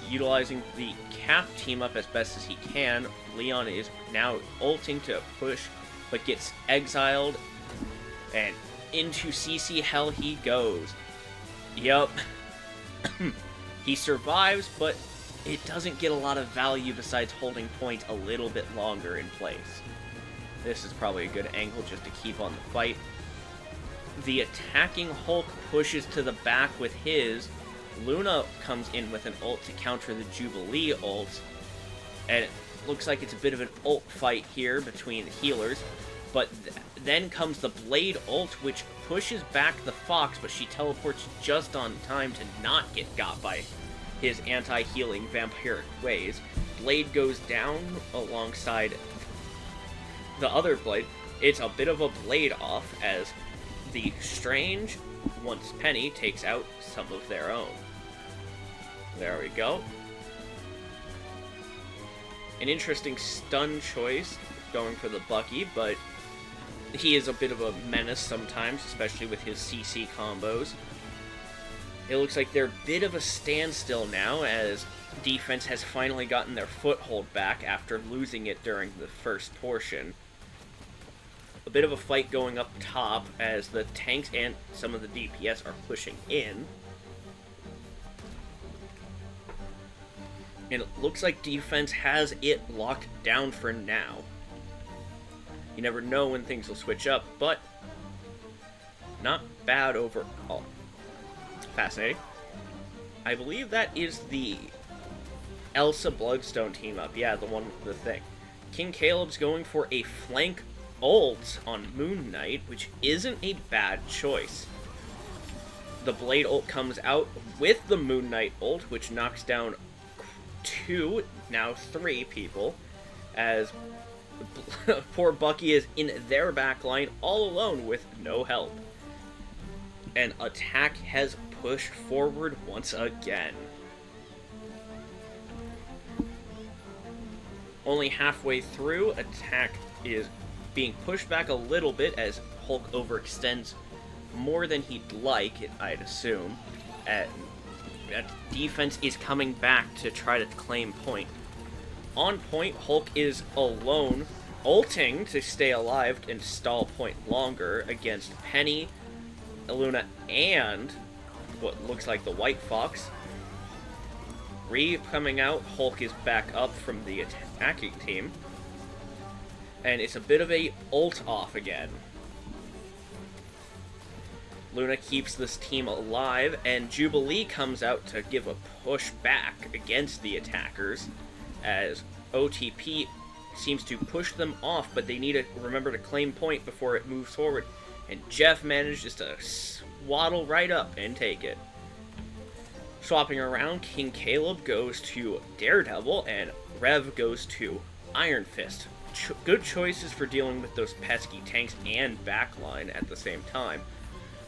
Speaker 1: Utilizing the Cap team up as best as he can, Leon is now ulting to push, but gets exiled, and into CC hell he goes. Yup. He survives, but it doesn't get a lot of value besides holding point a little bit longer in place. This is probably a good angle just to keep on the fight. The attacking Hulk pushes to the back with his. Luna comes in with an ult to counter the Jubilee ult. And it looks like it's a bit of an ult fight here between the healers. But then comes the Blade ult, which pushes back the Fox, but she teleports just on time to not get got by his anti-healing vampiric ways. Blade goes down alongside the other Blade. It's a bit of a Blade off as the Strange, once Penny, takes out some of their own. There we go. An interesting stun choice going for the Bucky, but he is a bit of a menace sometimes, especially with his CC combos. It looks like they're a bit of a standstill now, as defense has finally gotten their foothold back after losing it during the first portion. A bit of a fight going up top as the tanks and some of the DPS are pushing in. And it looks like defense has it locked down for now. You never know when things will switch up, but not bad overall. Fascinating. I believe that is the Elsa Bloodstone team up. Yeah, the one with the thing. King Caleb's going for a flank ult on Moon Knight, which isn't a bad choice. The Blade ult comes out with the Moon Knight ult, which knocks down 2, now 3 people, as poor Bucky is in their backline all alone with no help. And Attack has pushed forward once again. Only halfway through, Attack is being pushed back a little bit as Hulk overextends more than he'd like, I'd assume. Defense is coming back to try to claim point. On point, Hulk is alone, ulting to stay alive and stall point longer against Penny, Luna, and what looks like the White Fox. Ree coming out, Hulk is back up from the attacking team. And it's a bit of a ult off again. Luna keeps this team alive, and Jubilee comes out to give a push back against the attackers, as OTP seems to push them off, but they need to remember to claim point before it moves forward. And Jeff manages to swaddle right up and take it. Swapping around, King Caleb goes to Daredevil, and Rev goes to Iron Fist. Good choices for dealing with those pesky tanks and backline at the same time.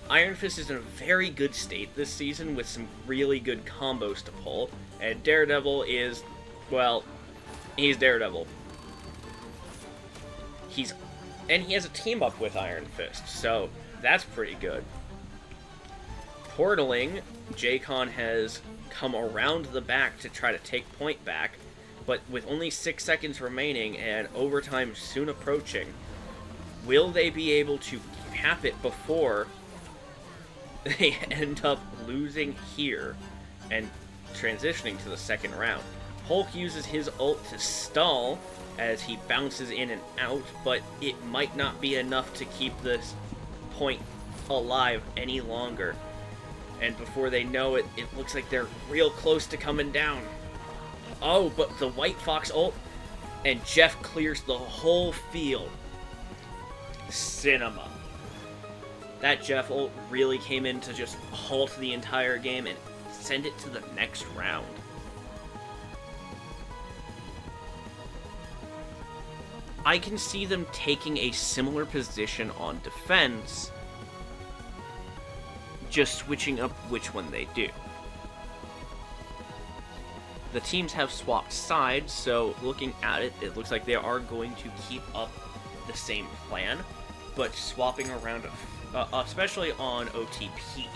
Speaker 1: Iron Fist is in a very good state this season with some really good combos to pull, and Daredevil is, well, he's Daredevil. He has a team up with Iron Fist, so that's pretty good. Portaling, J-Con has come around the back to try to take point back, but with only 6 seconds remaining and overtime soon approaching, will they be able to cap it before they end up losing here and transitioning to the second round? Hulk uses his ult to stall as he bounces in and out, but it might not be enough to keep this point alive any longer. And before they know it, it looks like they're real close to coming down. Oh, but the White Fox ult, and Jeff clears the whole field. Cinema. That Jeff ult really came in to just halt the entire game and send it to the next round. I can see them taking a similar position on defense, just switching up which one they do. The teams have swapped sides, so looking at it, it looks like they are going to keep up the same plan, but swapping around, especially on OTP.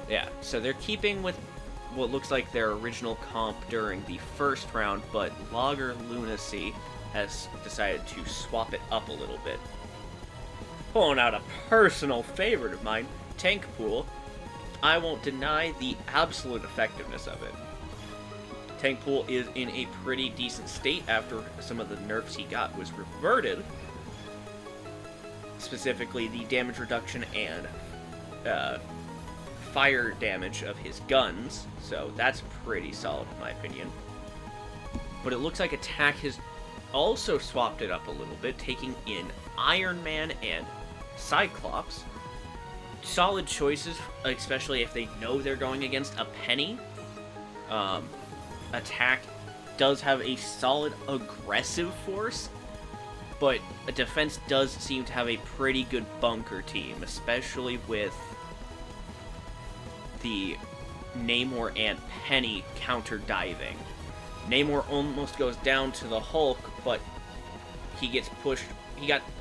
Speaker 1: Yeah, so they're keeping with what looks like their original comp during the first round, but Logger Lunacy has decided to swap it up a little bit. Pulling out a personal favorite of mine, Tank Pool. I won't deny the absolute effectiveness of it. Tank Pool is in a pretty decent state after some of the nerfs he got was reverted. Specifically, the damage reduction and fire damage of his guns, so that's pretty solid in my opinion. But it looks like Attack has also swapped it up a little bit, taking in Iron Man and Cyclops. Solid choices, especially if they know they're going against a Penny. Attack does have a solid aggressive force, but a defense does seem to have a pretty good bunker team, especially with the Namor and Penny counter diving. Namor almost goes down to the Hulk, but he gets pushed.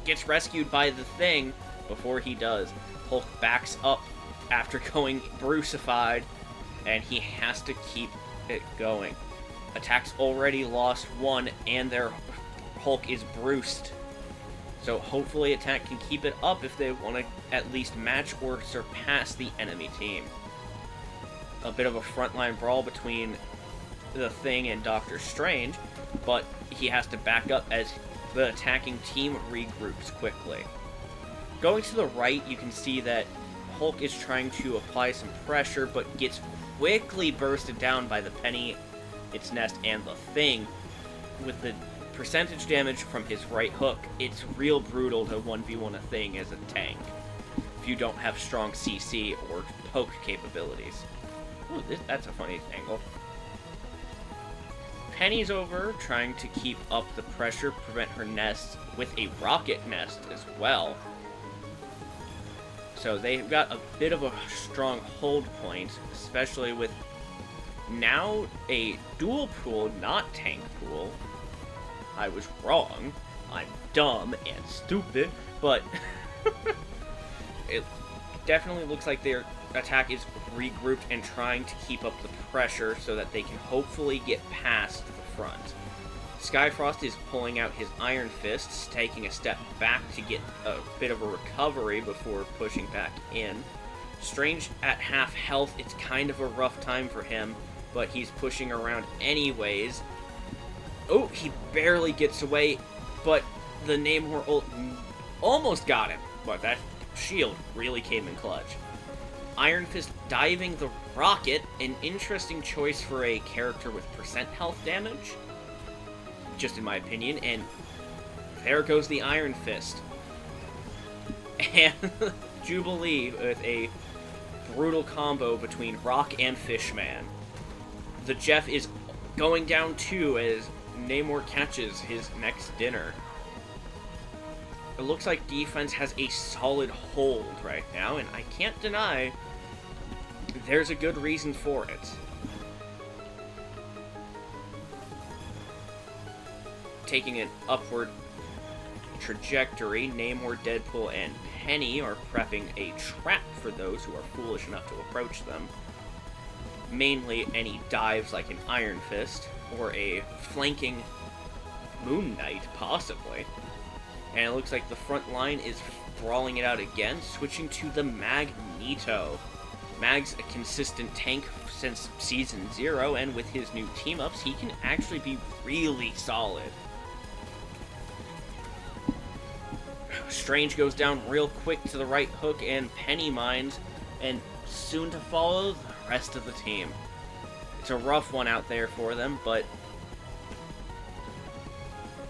Speaker 1: Gets rescued by the Thing before he does. Hulk backs up after going Brucified, and he has to keep it going. Attack's already lost one, and their Hulk is bruised. So hopefully Attack can keep it up if they want to at least match or surpass the enemy team. A bit of a frontline brawl between the Thing and Doctor Strange, but he has to back up as the attacking team regroups quickly. Going to the right, you can see that Hulk is trying to apply some pressure, but gets quickly bursted down by the Penny, its Nest, and the Thing. With the percentage damage from his right hook, it's real brutal to 1v1 a Thing as a tank, if you don't have strong CC or poke capabilities. Ooh, that's a funny angle. Penny's over, trying to keep up the pressure, prevent her nest with a rocket nest as well. So they've got a bit of a strong hold point, especially with now a dual pool, not tank pool. I was wrong. I'm dumb and stupid, but it definitely looks like their attack is regrouped and trying to keep up the pressure so that they can hopefully get past the front. Skyfrost is pulling out his Iron Fists, taking a step back to get a bit of a recovery before pushing back in. Strange at half health, it's kind of a rough time for him, but he's pushing around anyways. Oh, he barely gets away, but the Namor ult almost got him, but that shield really came in clutch. Iron Fist diving the rocket, an interesting choice for a character with percent health damage, just in my opinion, and there goes the Iron Fist. And Jubilee with a brutal combo between Rock and Fishman. The Jeff is going down too as Namor catches his next dinner. It looks like defense has a solid hold right now, and I can't deny there's a good reason for it. Taking an upward trajectory, Namor, Deadpool, and Penny are prepping a trap for those who are foolish enough to approach them. Mainly any dives like an Iron Fist, or a flanking Moon Knight, possibly. And it looks like the front line is brawling it out again, switching to the Magneto. Mag's a consistent tank since Season 0, and with his new team-ups, he can actually be really solid. Strange goes down real quick to the right hook, and Penny mines, and soon to follow, rest of the team. It's a rough one out there for them, but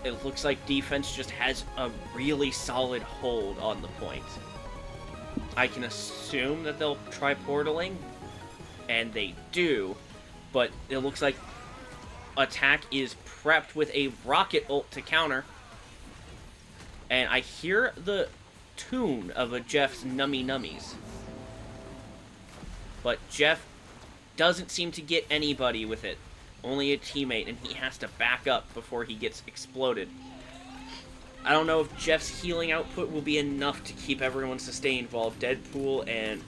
Speaker 1: it looks like defense just has a really solid hold on the point. I can assume that they'll try portaling, and they do, but it looks like attack is prepped with a rocket ult to counter. And I hear the tune of a Jeff's Nummy Nummies. But Jeff doesn't seem to get anybody with it. Only a teammate, and he has to back up before he gets exploded. I don't know if Jeff's healing output will be enough to keep everyone sustained while Deadpool and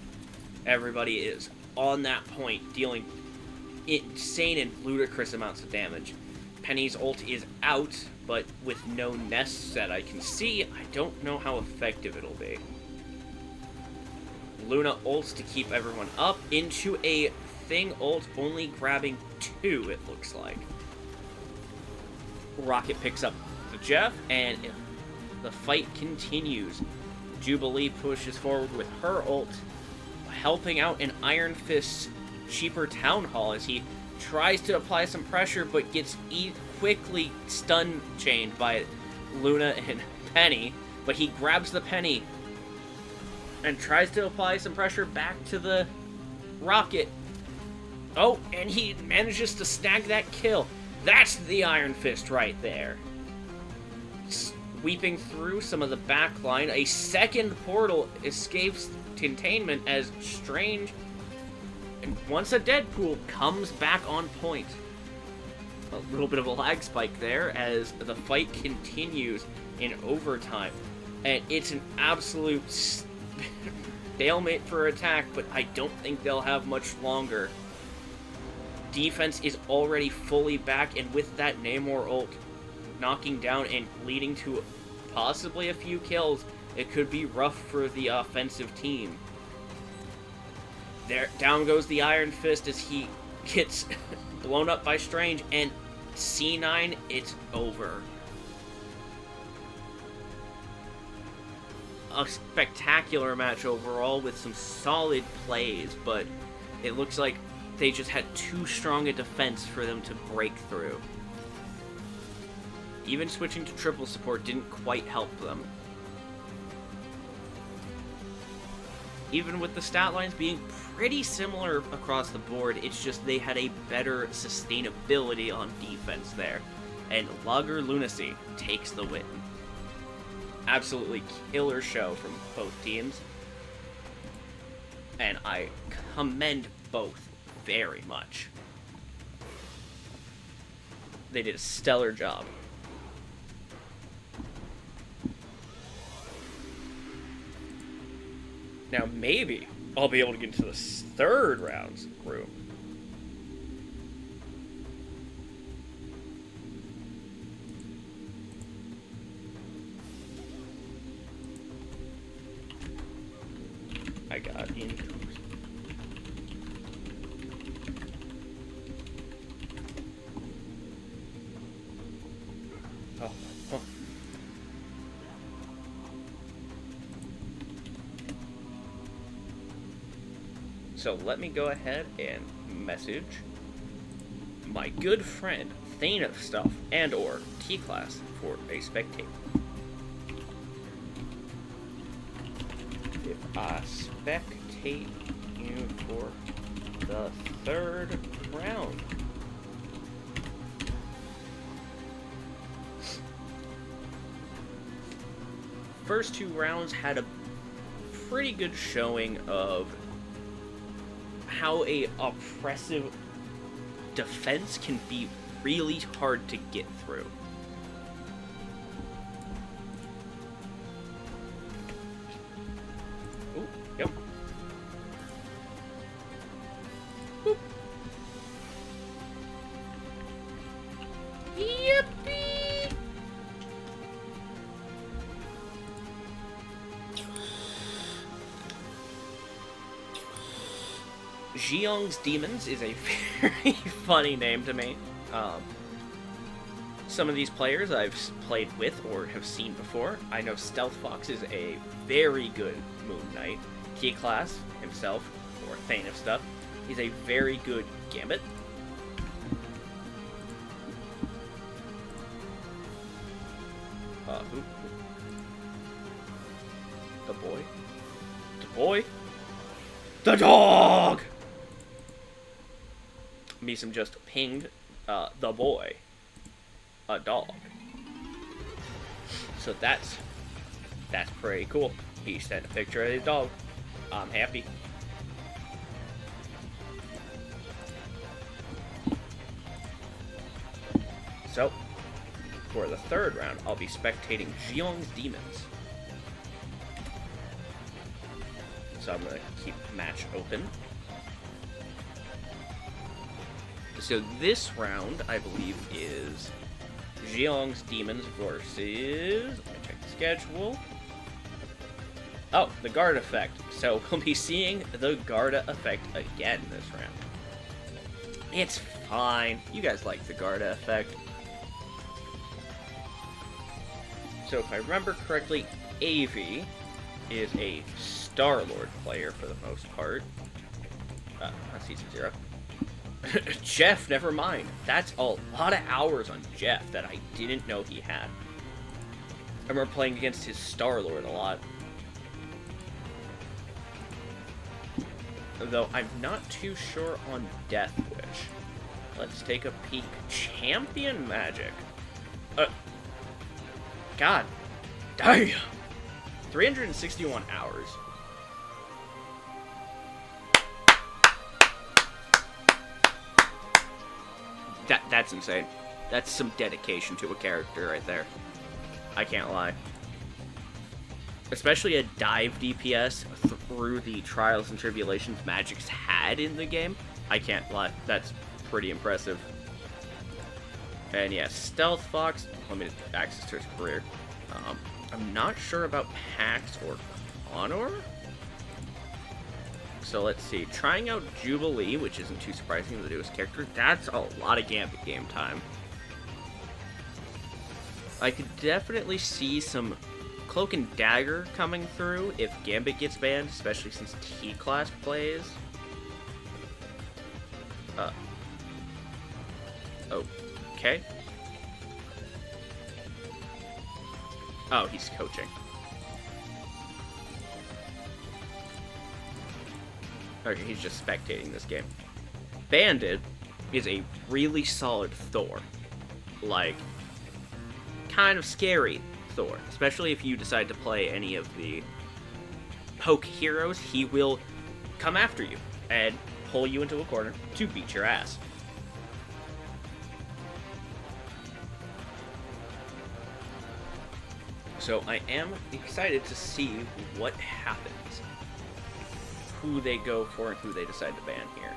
Speaker 1: everybody is on that point, dealing insane and ludicrous amounts of damage. Penny's ult is out, but with no nests that I can see, I don't know how effective it'll be. Luna ults to keep everyone up into a Thing ult, only grabbing 2, it looks like. Rocket picks up the Jeff, and the fight continues. Jubilee pushes forward with her ult, helping out an Iron Fist's cheaper Town Hall as he tries to apply some pressure, but gets quickly stun chained by Luna and Penny. But he grabs the Penny and tries to apply some pressure back to the Rocket. Oh, and he manages to snag that kill. That's the Iron Fist right there. Sweeping through some of the backline, a second portal escapes containment as Strange, and once a Deadpool, comes back on point. A little bit of a lag spike there as the fight continues in overtime. And it's an absolute stalemate for attack, but I don't think they'll have much longer. Defense is already fully back, and with that Namor ult knocking down and leading to possibly a few kills, it could be rough for the offensive team. There, down goes the Iron Fist as he gets blown up by Strange, and C9, it's over. A spectacular match overall with some solid plays, but it looks like they just had too strong a defense for them to break through. Even switching to triple support didn't quite help them. Even with the stat lines being pretty similar across the board, it's just they had a better sustainability on defense there. And Lager Lunacy takes the win. Absolutely killer show from both teams. And I commend both very much. They did a stellar job. Now maybe I'll be able to get into the third round's room. I got in. Oh. So let me go ahead and message my good friend Thane of Stuff and or T-Class for a spectate. If I spectate you for the third round. First two rounds had a pretty good showing of how a oppressive defense can be really hard to get through. Ooh, yep. Boop. Yippee! Zhiyong's Demons is a very funny name to me. Some of these players I've played with or have seen before. I know Stealth Fox is a very good Moon Knight. T-Class himself, or Thane of Stuff, is a very good Gambit. Who? The boy? The boy? The dog! Meesum just pinged the boy a dog. So that's pretty cool. He sent a picture of his dog. I'm happy. So, for the third round, I'll be spectating Zhiyong's Demons. So I'm going to keep match open. So this round, I believe, is Zhiyong's Demons versus... Let me check the schedule. Oh, the Guarda effect. So we'll be seeing the Guarda effect again this round. It's fine. You guys like the Guarda effect. So if I remember correctly, Avi is a Star-Lord player for the most part. That's Season 0. Jeff, never mind. That's a lot of hours on Jeff that I didn't know he had. I remember playing against his Star-Lord a lot. Though I'm not too sure on Death Wish. Let's take a peek. Champion Magic. God damn! 361 hours. That's insane. That's some dedication to a character right there. I can't lie. Especially a dive DPS through the trials and tribulations Magic's had in the game. I can't lie. That's pretty impressive. And yeah, Stealth Fox, limited access to his career. I'm not sure about Pax or Connor. So let's see. Trying out Jubilee, which isn't too surprising, the newest character. That's a lot of Gambit game time. I could definitely see some Cloak and Dagger coming through if Gambit gets banned, especially since T-Class plays. Okay. Oh, he's coaching. Okay, he's just spectating this game. Bandit is a really solid Thor. Like, kind of scary Thor. Especially if you decide to play any of the poke heroes, he will come after you and pull you into a corner to beat your ass. So I am excited to see what happens. Who they go for and who they decide to ban here.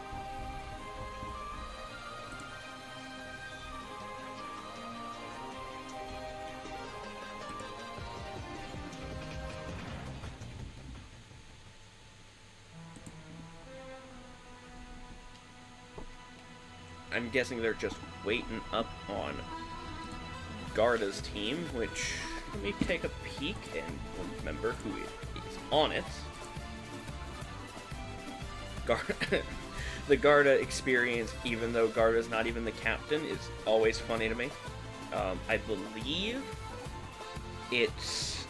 Speaker 1: I'm guessing they're just waiting up on Guarda's team, which, let me take a peek and remember who is on it. The Guarda experience, even though Guarda's not even the captain, is always funny to me. I believe it's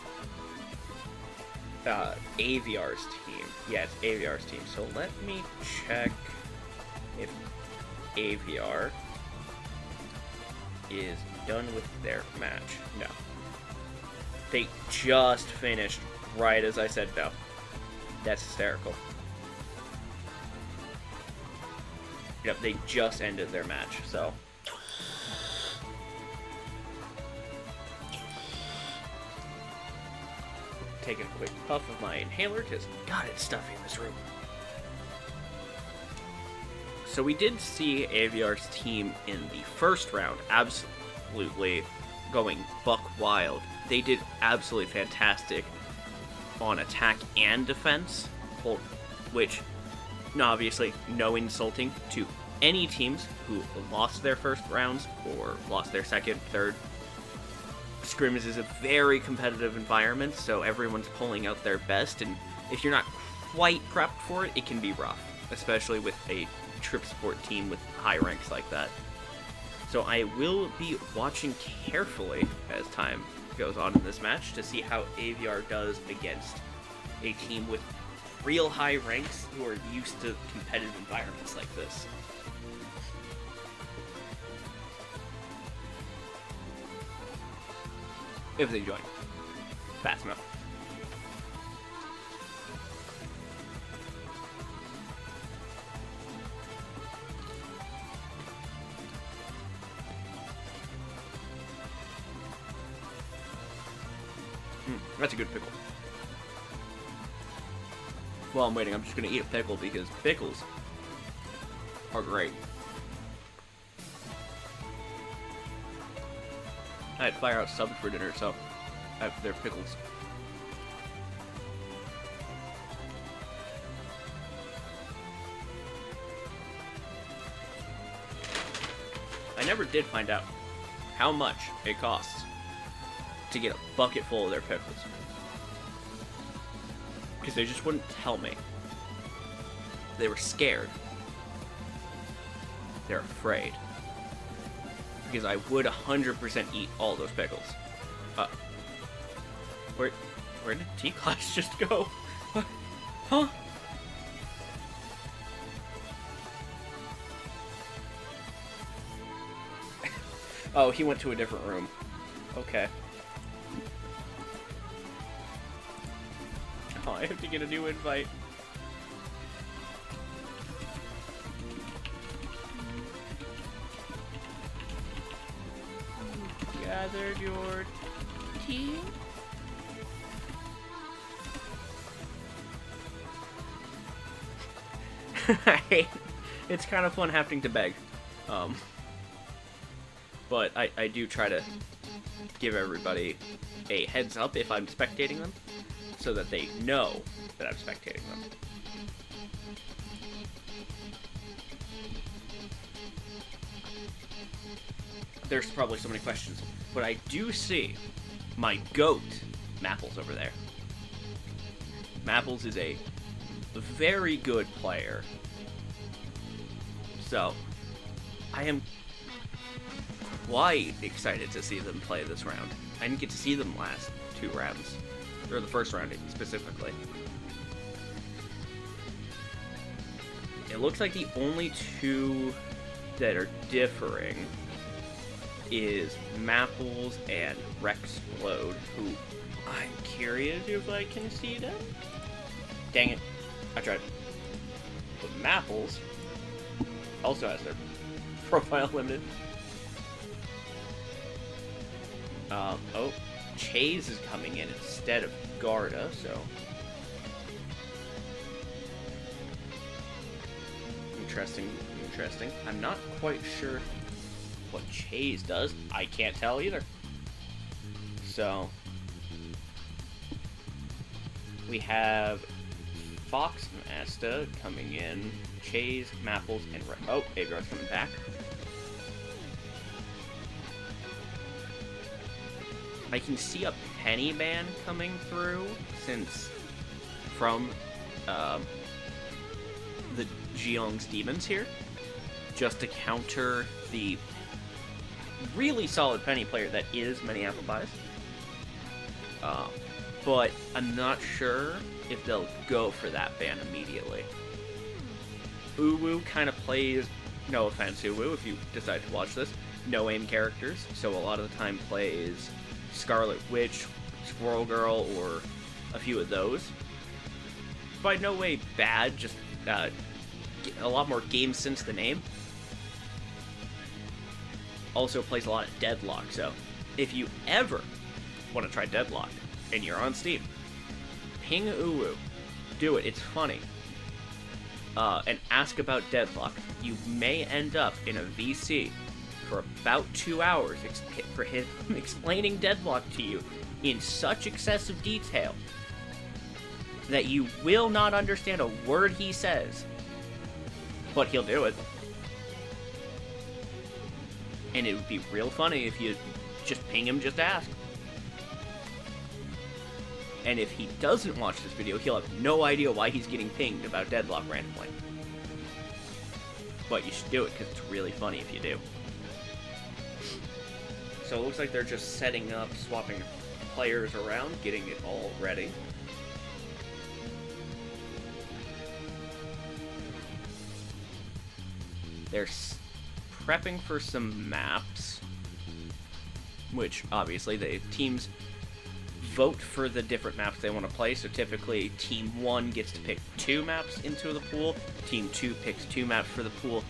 Speaker 1: AVR's team. Yeah, it's AVR's team. So let me check if AVR is done with their match. No. They just finished right as I said no. That's hysterical. Yep, they just ended their match, so. Taking a quick puff of my inhaler, because God, it's stuffy in this room. So we did see AVR's team in the first round absolutely going buck wild. They did absolutely fantastic on attack and defense, which, obviously, no insulting to any teams who lost their first rounds or lost their second, third. Scrims is a very competitive environment, so everyone's pulling out their best, and if you're not quite prepped for it, it can be rough. especially with a trip support team with high ranks like that. So I will be watching carefully as time goes on in this match to see how AVR does against a team with real high ranks who are used to competitive environments like this. If they join fast enough. That's a good pickle. While I'm waiting, I'm just gonna eat a pickle because pickles are great. I had Fire Out subbed for dinner, so they're pickles. I never did find out how much it costs to get a bucket full of their pickles, because they just wouldn't tell me. They were scared. They're afraid. Because I would 100% eat all those pickles. Where did T-Class just go? What? Huh? Oh, he went to a different room. Okay. Oh, I have to get a new invite. Gathered your tea? It's kind of fun having to beg. But I do try to give everybody a heads up if I'm spectating them, so that they know that I'm spectating them. There's probably so many questions, but I do see my GOAT, Mapples, over there. Mapples is a very good player. So, I am quite excited to see them play this round. I didn't get to see them last 2 rounds. Or the first round specifically. It looks like the only 2 that are differing is Mapples and Rexplode, who I'm curious if I can see them. Dang it. I tried. But Mapples also has their profile limited. Oh, Chase is coming in instead of Guarda, so interesting. I'm not quite sure what Chase does. I can't tell either. So we have Fox Masta coming in, Chase, Mapples, and oh, Agar's coming back. I can see a Penny ban coming through, since from the Zhiyong's demons here, just to counter the really solid Penny player that is Many Apple Pies. But I'm not sure if they'll go for that ban immediately. Uwu kind of plays, no offense Uwu if you decide to watch this, no aim characters, so a lot of the time plays Scarlet Witch, Squirrel Girl, or a few of those. By no way bad, just a lot more game sense than aim. Also plays a lot of Deadlock, so if you ever want to try Deadlock and you're on Steam, ping Uwu. Do it, it's funny. And ask about Deadlock. You may end up in a VC for about 2 hours for him explaining Deadlock to you in such excessive detail that you will not understand a word he says, but he'll do it. And it would be real funny if you just ping him, just ask. And if he doesn't watch this video, he'll have no idea why he's getting pinged about Deadlock randomly. but you should do it because it's really funny if you do. So it looks like they're just setting up, swapping players around, getting it all ready. They're prepping for some maps, which obviously the teams vote for the different maps they want to play. So typically Team 1 gets to pick 2 maps into the pool, Team 2 picks 2 maps for the pool,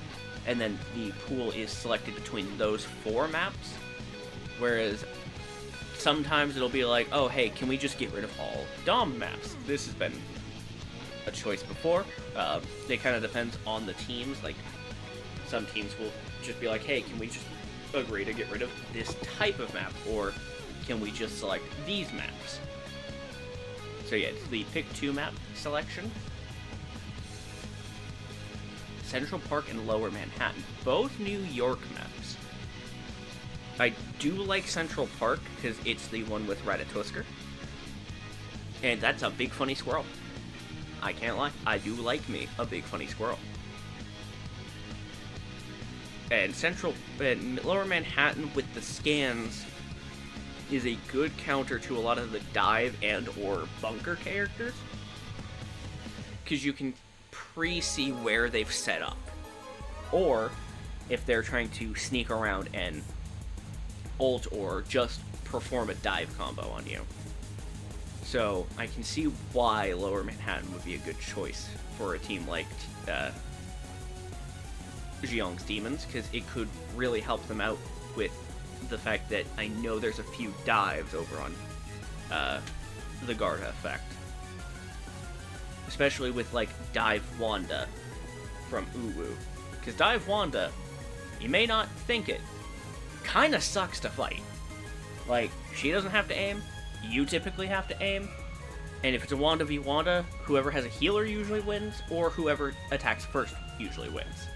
Speaker 1: and then the pool is selected between those 4 maps. Whereas sometimes it'll be like, oh hey, can we just get rid of all Dom maps? This has been a choice before. It kind of depends on the teams. Like, some teams will just be like, hey, can we just agree to get rid of this type of map, or can we just select these maps? So yeah, it's the pick 2 map selection. Central Park and Lower Manhattan, both New York maps. I do like Central Park because it's the one with Ratatousker, and that's a big funny squirrel. I can't lie, I do like me a big funny squirrel. And Lower Manhattan with the scans is a good counter to a lot of the dive and or bunker characters, because you can pre-see where they've set up, or if they're trying to sneak around and ult or just perform a dive combo on you. So I can see why Lower Manhattan would be a good choice for a team like Zhiyong's Demons, because it could really help them out with the fact that I know there's a few dives over on the Guarda effect. Especially with, like, Dive Wanda from Uwu. Because Dive Wanda, you may not think it, kinda sucks to fight. Like, she doesn't have to aim, you typically have to aim, and if it's a Wanda v Wanda, whoever has a healer usually wins, or whoever attacks first usually wins.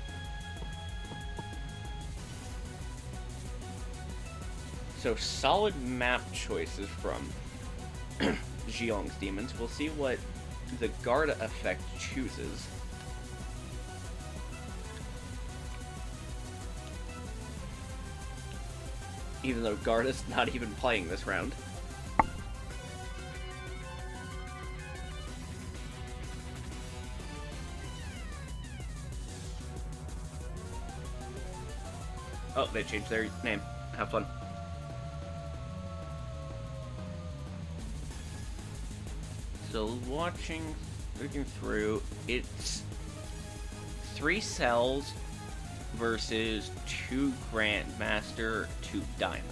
Speaker 1: So, solid map choices from Zhiyong's Demons. We'll see what the Guarda effect chooses. Even though Guarda's not even playing this round. Oh, they changed their name. Have fun. So looking through, it's 3 cells versus 2 Grandmaster, 2 Diamond.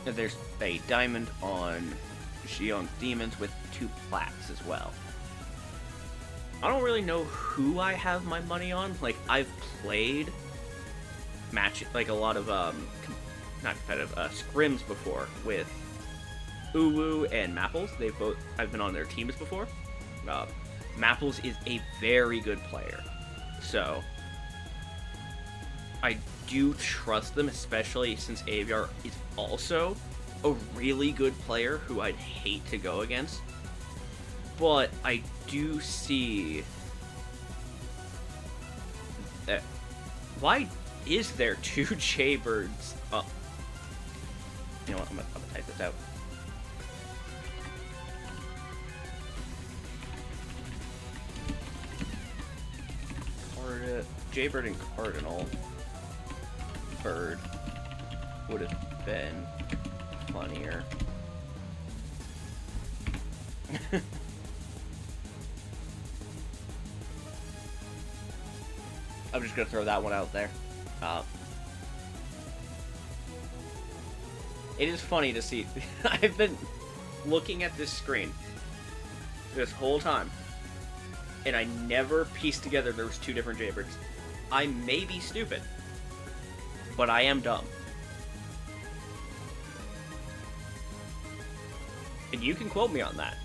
Speaker 1: And there's a Diamond on Zhiyong's Demons with 2 Plats as well. I don't really know who I have my money on. Like, I've played like a lot of, not competitive, scrims before with Uwu and Mapples. I've been on their teams before. Mapples is a very good player, so I do trust them, especially since Aviar is also a really good player who I'd hate to go against. But I do see that. Why is there 2 Jaybirds? Oh, you know what? I'm gonna type this out. Jaybird and Cardinal Bird would have been funnier. I'm just gonna throw that one out there. It is funny to see. I've been looking at this screen this whole time, and I never pieced together there was 2 different Jaybirds. I may be stupid, but I am dumb. And you can quote me on that,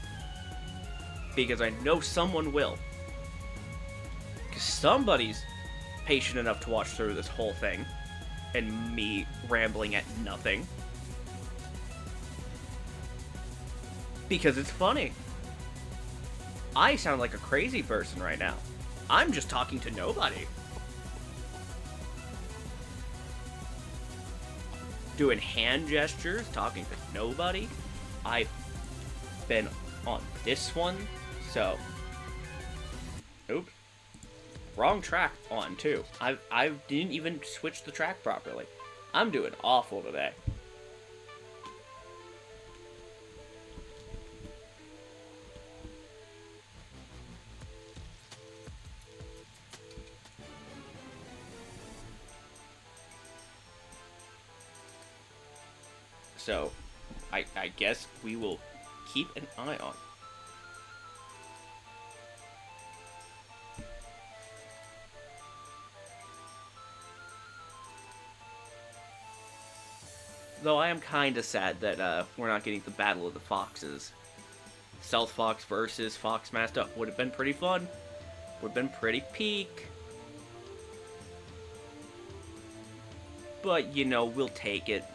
Speaker 1: because I know someone will. Because somebody's patient enough to watch through this whole thing, and me rambling at nothing. Because it's funny. I sound like a crazy person right now. I'm just talking to nobody. Doing hand gestures, talking to nobody. I've been on this one, so... Oops. Wrong track on, too. I didn't even switch the track properly. I'm doing awful today. So, I guess we will keep an eye on. Though I am kind of sad that we're not getting the Battle of the Foxes. Stealth Fox versus Fox Masked Up would have been pretty fun. Would have been pretty peak. But, you know, we'll take it.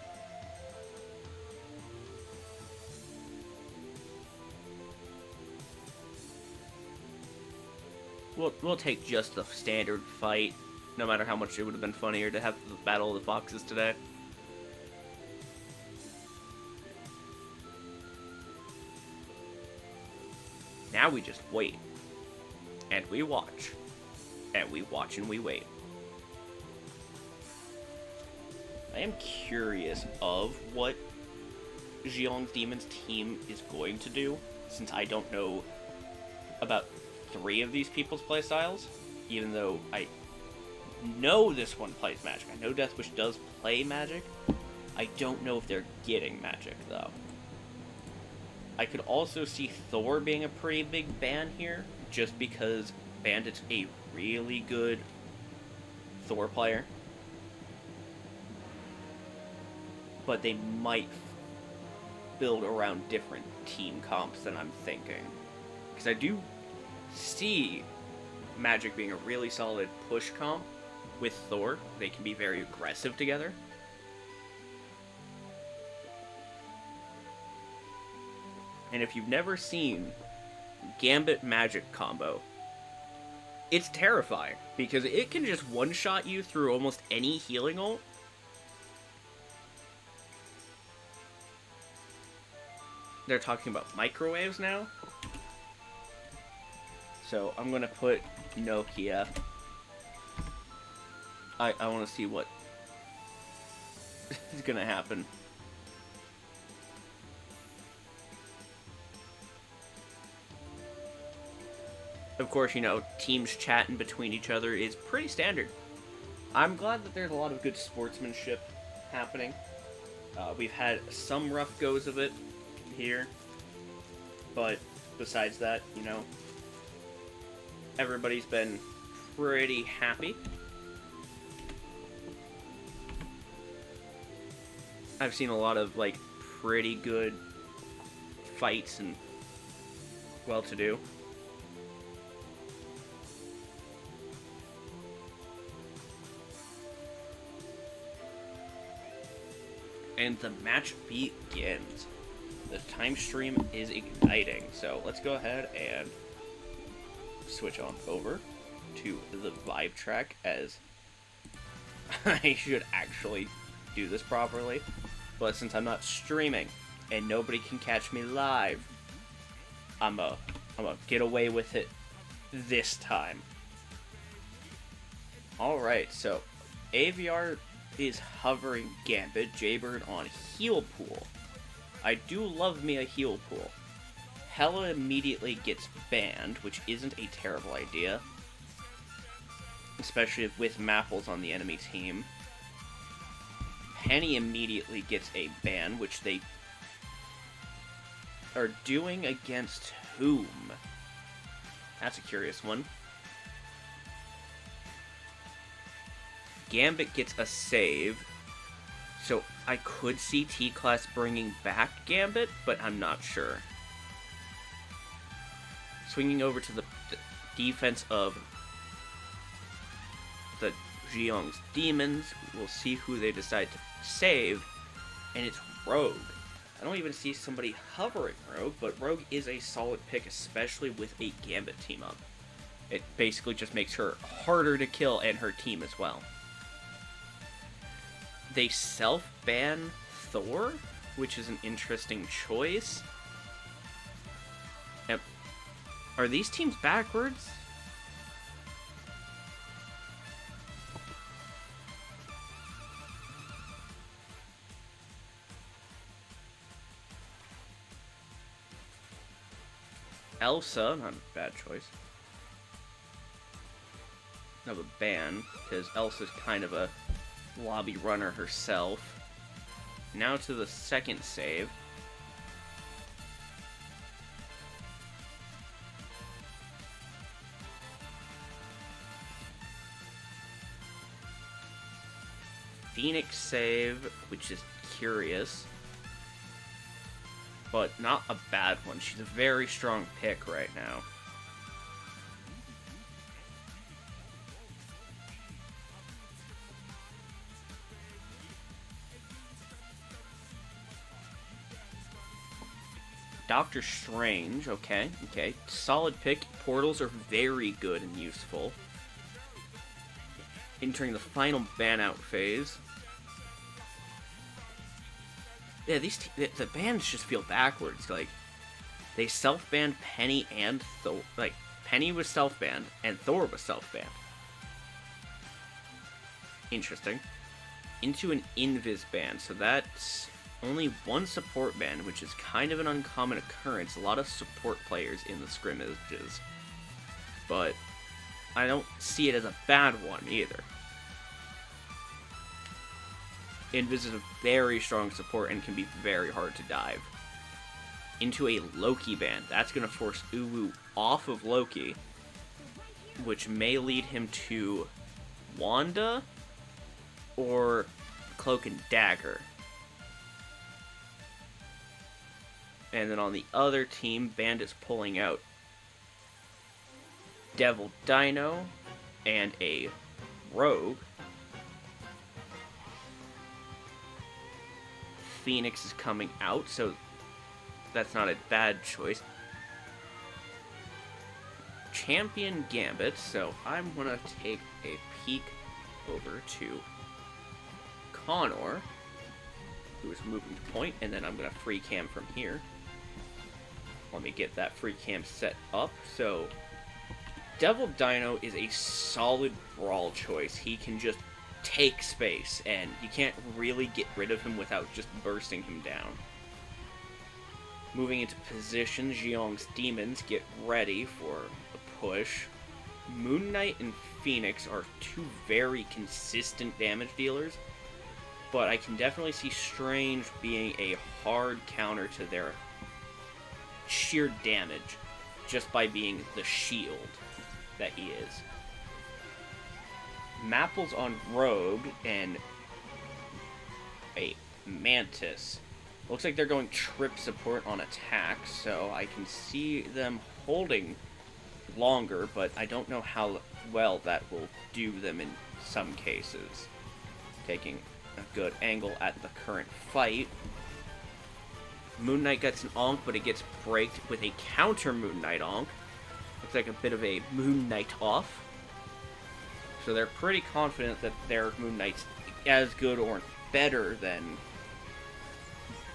Speaker 1: We'll take just the standard fight, no matter how much it would have been funnier to have the Battle of the Foxes today. Now we just wait. And we watch. And we watch and we wait. I am curious of what Zhiyong's Demon's team is going to do, since I don't know about 3 of these people's playstyles, even though I know this one plays Magic. I know Deathwish does play Magic. I don't know if they're getting Magic, though. I could also see Thor being a pretty big ban here, just because Bandit's a really good Thor player. But they might build around different team comps than I'm thinking. Because I do see Magic being a really solid push comp with Thor. They can be very aggressive together. And if you've never seen Gambit Magic combo, it's terrifying, because it can just one-shot you through almost any healing ult. They're talking about microwaves now. So I'm gonna put Nokia. I want to see what is gonna happen. Of course, you know, teams chatting between each other is pretty standard. I'm glad that there's a lot of good sportsmanship happening. We've had some rough goes of it here, but besides that, you know, everybody's been pretty happy. I've seen a lot of, like, pretty good fights and well-to-do. And the match begins. The time stream is igniting, so let's go ahead and switch on over to the vibe track, as I should actually do this properly, but since I'm not streaming and nobody can catch me live, I'm gonna get away with it this time. Alright, so AVR is hovering Gambit, Jaybird on heal pool. I do love me a heal pool. Hela immediately gets banned, which isn't a terrible idea, especially with Mapples on the enemy team. Penny immediately gets a ban, which they are doing against whom? That's a curious one. Gambit gets a save, so I could see T-Class bringing back Gambit, but I'm not sure. Swinging over to the defense of the Zhiyong's Demons, we'll see who they decide to save, and it's Rogue. I don't even see somebody hovering Rogue, but Rogue is a solid pick, especially with a Gambit team up. It basically just makes her harder to kill and her team as well. They self-ban Thor, which is an interesting choice. Yep. Are these teams backwards? Elsa, not a bad choice. Of a ban, because Elsa's kind of a lobby runner herself. Now to the second save. Phoenix save, which is curious, but not a bad one. She's a very strong pick right now. Doctor Strange, okay. Solid pick. Portals are very good and useful. Entering the final ban-out phase. Yeah, the bans just feel backwards. Like, they self-banned Penny and Thor. Like, Penny was self-banned, and Thor was self-banned. Interesting. Into an Invis ban, so that's only one support ban, which is kind of an uncommon occurrence. A lot of support players in the scrimmages. But I don't see it as a bad one either. Invis is a very strong support and can be very hard to dive. Into a Loki ban. That's going to force Uwu off of Loki, which may lead him to Wanda or Cloak and Dagger. And then on the other team, Bandit's pulling out Devil Dino and a Rogue. Phoenix is coming out, so that's not a bad choice. Champion Gambit, so I'm gonna take a peek over to Connor, who is moving to point, and then I'm gonna free cam from here. Let me get that free cam set up. So, Devil Dino is a solid brawl choice. He can just take space, and you can't really get rid of him without just bursting him down. Moving into position, Zhiyong's demons get ready for the push. Moon Knight and Phoenix are two very consistent damage dealers, but I can definitely see Strange being a hard counter to their sheer damage just by being the shield that he is. Mapple's on Rogue and a Mantis. Looks like they're going trip support on attack, so I can see them holding longer, but I don't know how well that will do them in some cases. Taking a good angle at the current fight. Moon Knight gets an Onk, but it gets braked with a counter Moon Knight Onk. Looks like a bit of a Moon Knight off. So they're pretty confident that their Moon Knight's as good or better than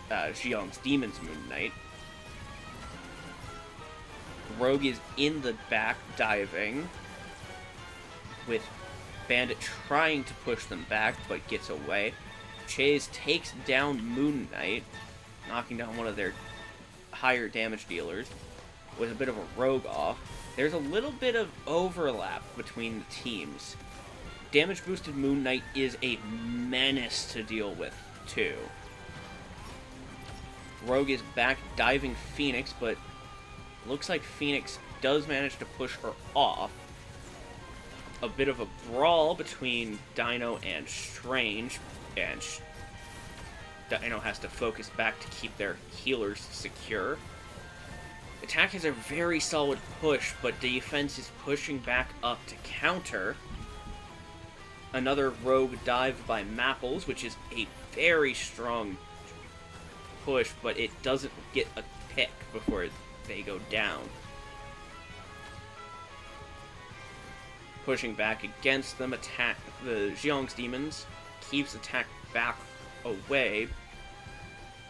Speaker 1: Zhiyong's Demon's Moon Knight. Rogue is in the back diving, with Bandit trying to push them back, but gets away. Chase takes down Moon Knight, knocking down one of their higher damage dealers, with a bit of a Rogue off. There's a little bit of overlap between the teams. Damage boosted Moon Knight is a menace to deal with, too. Rogue is back diving Phoenix, but looks like Phoenix does manage to push her off. A bit of a brawl between Dino and Strange, and Dino has to focus back to keep their healers secure. Attack has a very solid push, but defense is pushing back up to counter. Another Rogue dive by Mapples, which is a very strong push, but it doesn't get a pick before they go down. pushing back against them. Attack the Zhiyong's demons, keeps attack back away,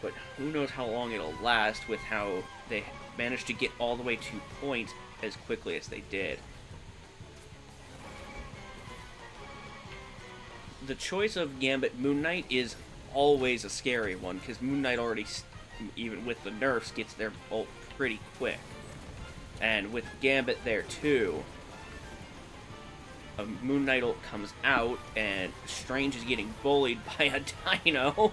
Speaker 1: but who knows how long it'll last with how they managed to get all the way to point as quickly as they did. The choice of Gambit Moon Knight is always a scary one, because Moon Knight already, even with the nerfs, gets their ult pretty quick. And with Gambit there too, a Moon Knight ult comes out, and Strange is getting bullied by a Dino.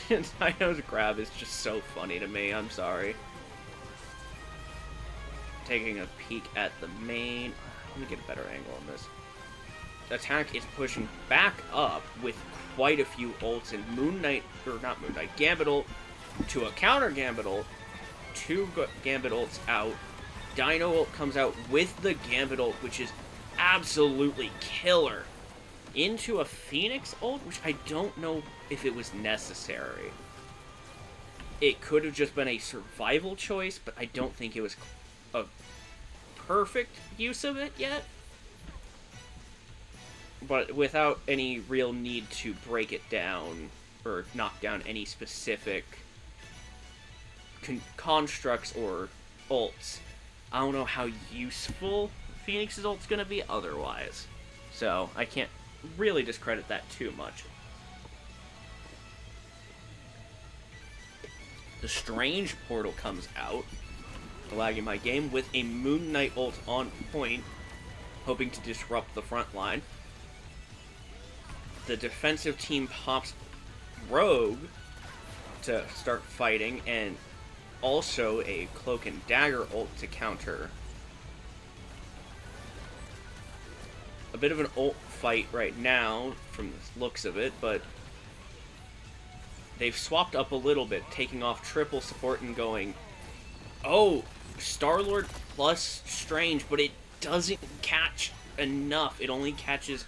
Speaker 1: And Dino's grab is just so funny to me, I'm sorry. Taking a peek at the main... Let me get a better angle on this. Attack is pushing back up with quite a few ults, and Moon Knight, or not Moon Knight, Gambit ult to a counter Gambit ult, 2 Gambit ults out, Dino ult comes out with the Gambit ult, which is absolutely killer, into a Phoenix ult, which I don't know if it was necessary. It could have just been a survival choice, but I don't think it was a perfect use of it yet. But without any real need to break it down or knock down any specific constructs or ults, I don't know how useful Phoenix's ult's gonna be otherwise. So I can't really discredit that too much. The Strange portal comes out, lagging my game, with a Moon Knight ult on point, hoping to disrupt the front line. The defensive team pops Rogue to start fighting, and also a Cloak and Dagger ult to counter. A bit of an ult fight right now, from the looks of it, but they've swapped up a little bit, taking off triple support and going, oh, Star-Lord plus Strange, but it doesn't catch enough. It only catches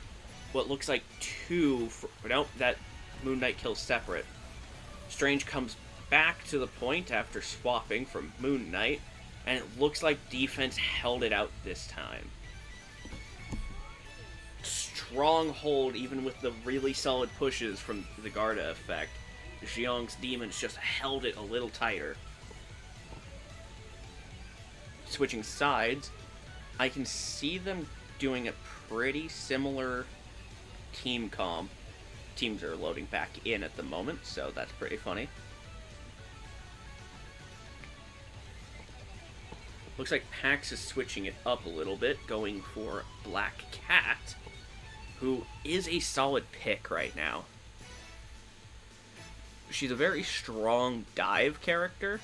Speaker 1: what looks like 2. Nope, that Moon Knight kills separate. Strange comes back to the point after swapping from Moon Knight, and it looks like defense held it out this time. Strong hold, even with the really solid pushes from the Guarda effect. Zhiyong's demons just held it a little tighter. Switching sides, I can see them doing a pretty similar team comp. Teams are loading back in at the moment, so that's pretty funny. Looks like Pax is switching it up a little bit, going for Black Cat, who is a solid pick right now. She's a very strong dive character,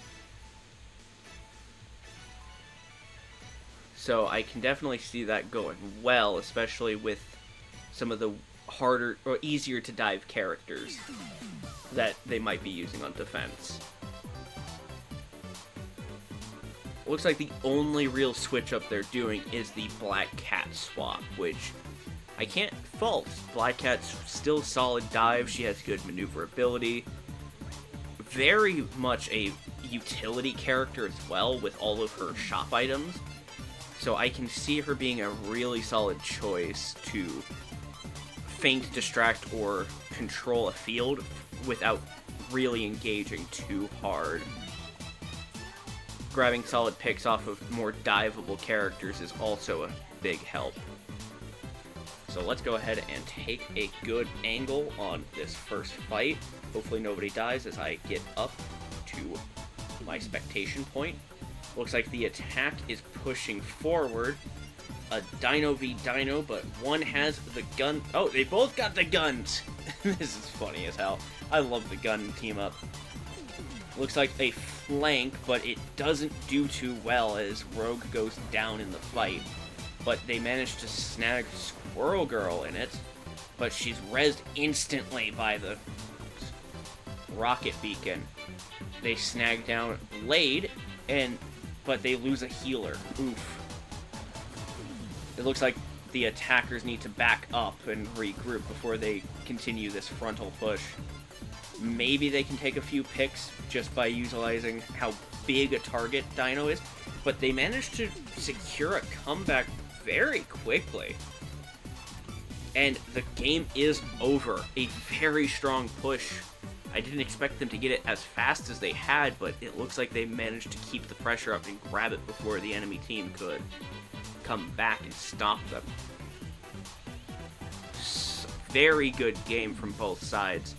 Speaker 1: so I can definitely see that going well, especially with some of the harder or easier to dive characters that they might be using on defense. Looks like the only real switch up they're doing is the Black Cat swap, which I can't fault. Black Cat's still solid dive, she has good maneuverability, very much a utility character as well with all of her shop items, so I can see her being a really solid choice to feint, distract, or control a field without really engaging too hard. Grabbing solid picks off of more diveable characters is also a big help. So let's go ahead and take a good angle on this first fight. Hopefully nobody dies as I get up to my spectation point. Looks like the attack is pushing forward. A Dino v Dino, but one has the gun. Oh, they both got the guns. This is funny as hell. I love the gun team up. Looks like a flank, but it doesn't do too well as Rogue goes down in the fight. But they managed to snag Squirrel Girl in it, but she's rezzed instantly by the rocket beacon. They snag down Blade, but they lose a healer. Oof. It looks like the attackers need to back up and regroup before they continue this frontal push. Maybe they can take a few picks just by utilizing how big a target Dino is, but they managed to secure a comeback very quickly. And the game is over. A very strong push. I didn't expect them to get it as fast as they had, but it looks like they managed to keep the pressure up and grab it before the enemy team could come back and stop them. Very good game from both sides,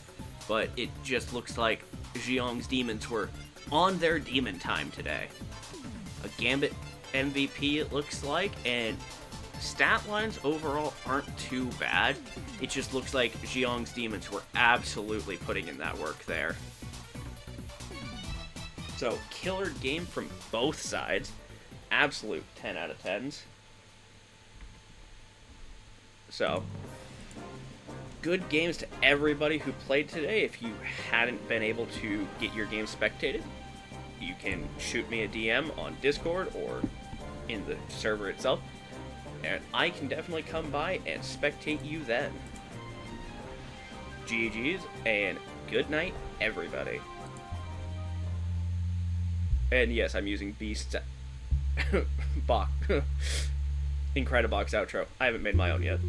Speaker 1: but it just looks like Zhiyong's demons were on their demon time today. A Gambit MVP it looks like, and stat lines overall aren't too bad. It just looks like Zhiyong's demons were absolutely putting in that work there. So, killer game from both sides. Absolute 10 out of 10s. So, good games to everybody who played today. If you hadn't been able to get your game spectated, you can shoot me a DM on Discord or in the server itself, and I can definitely come by and spectate you then. GG's, and good night, everybody. And yes, I'm using Beast's box. Incredibox outro. I haven't made my own yet.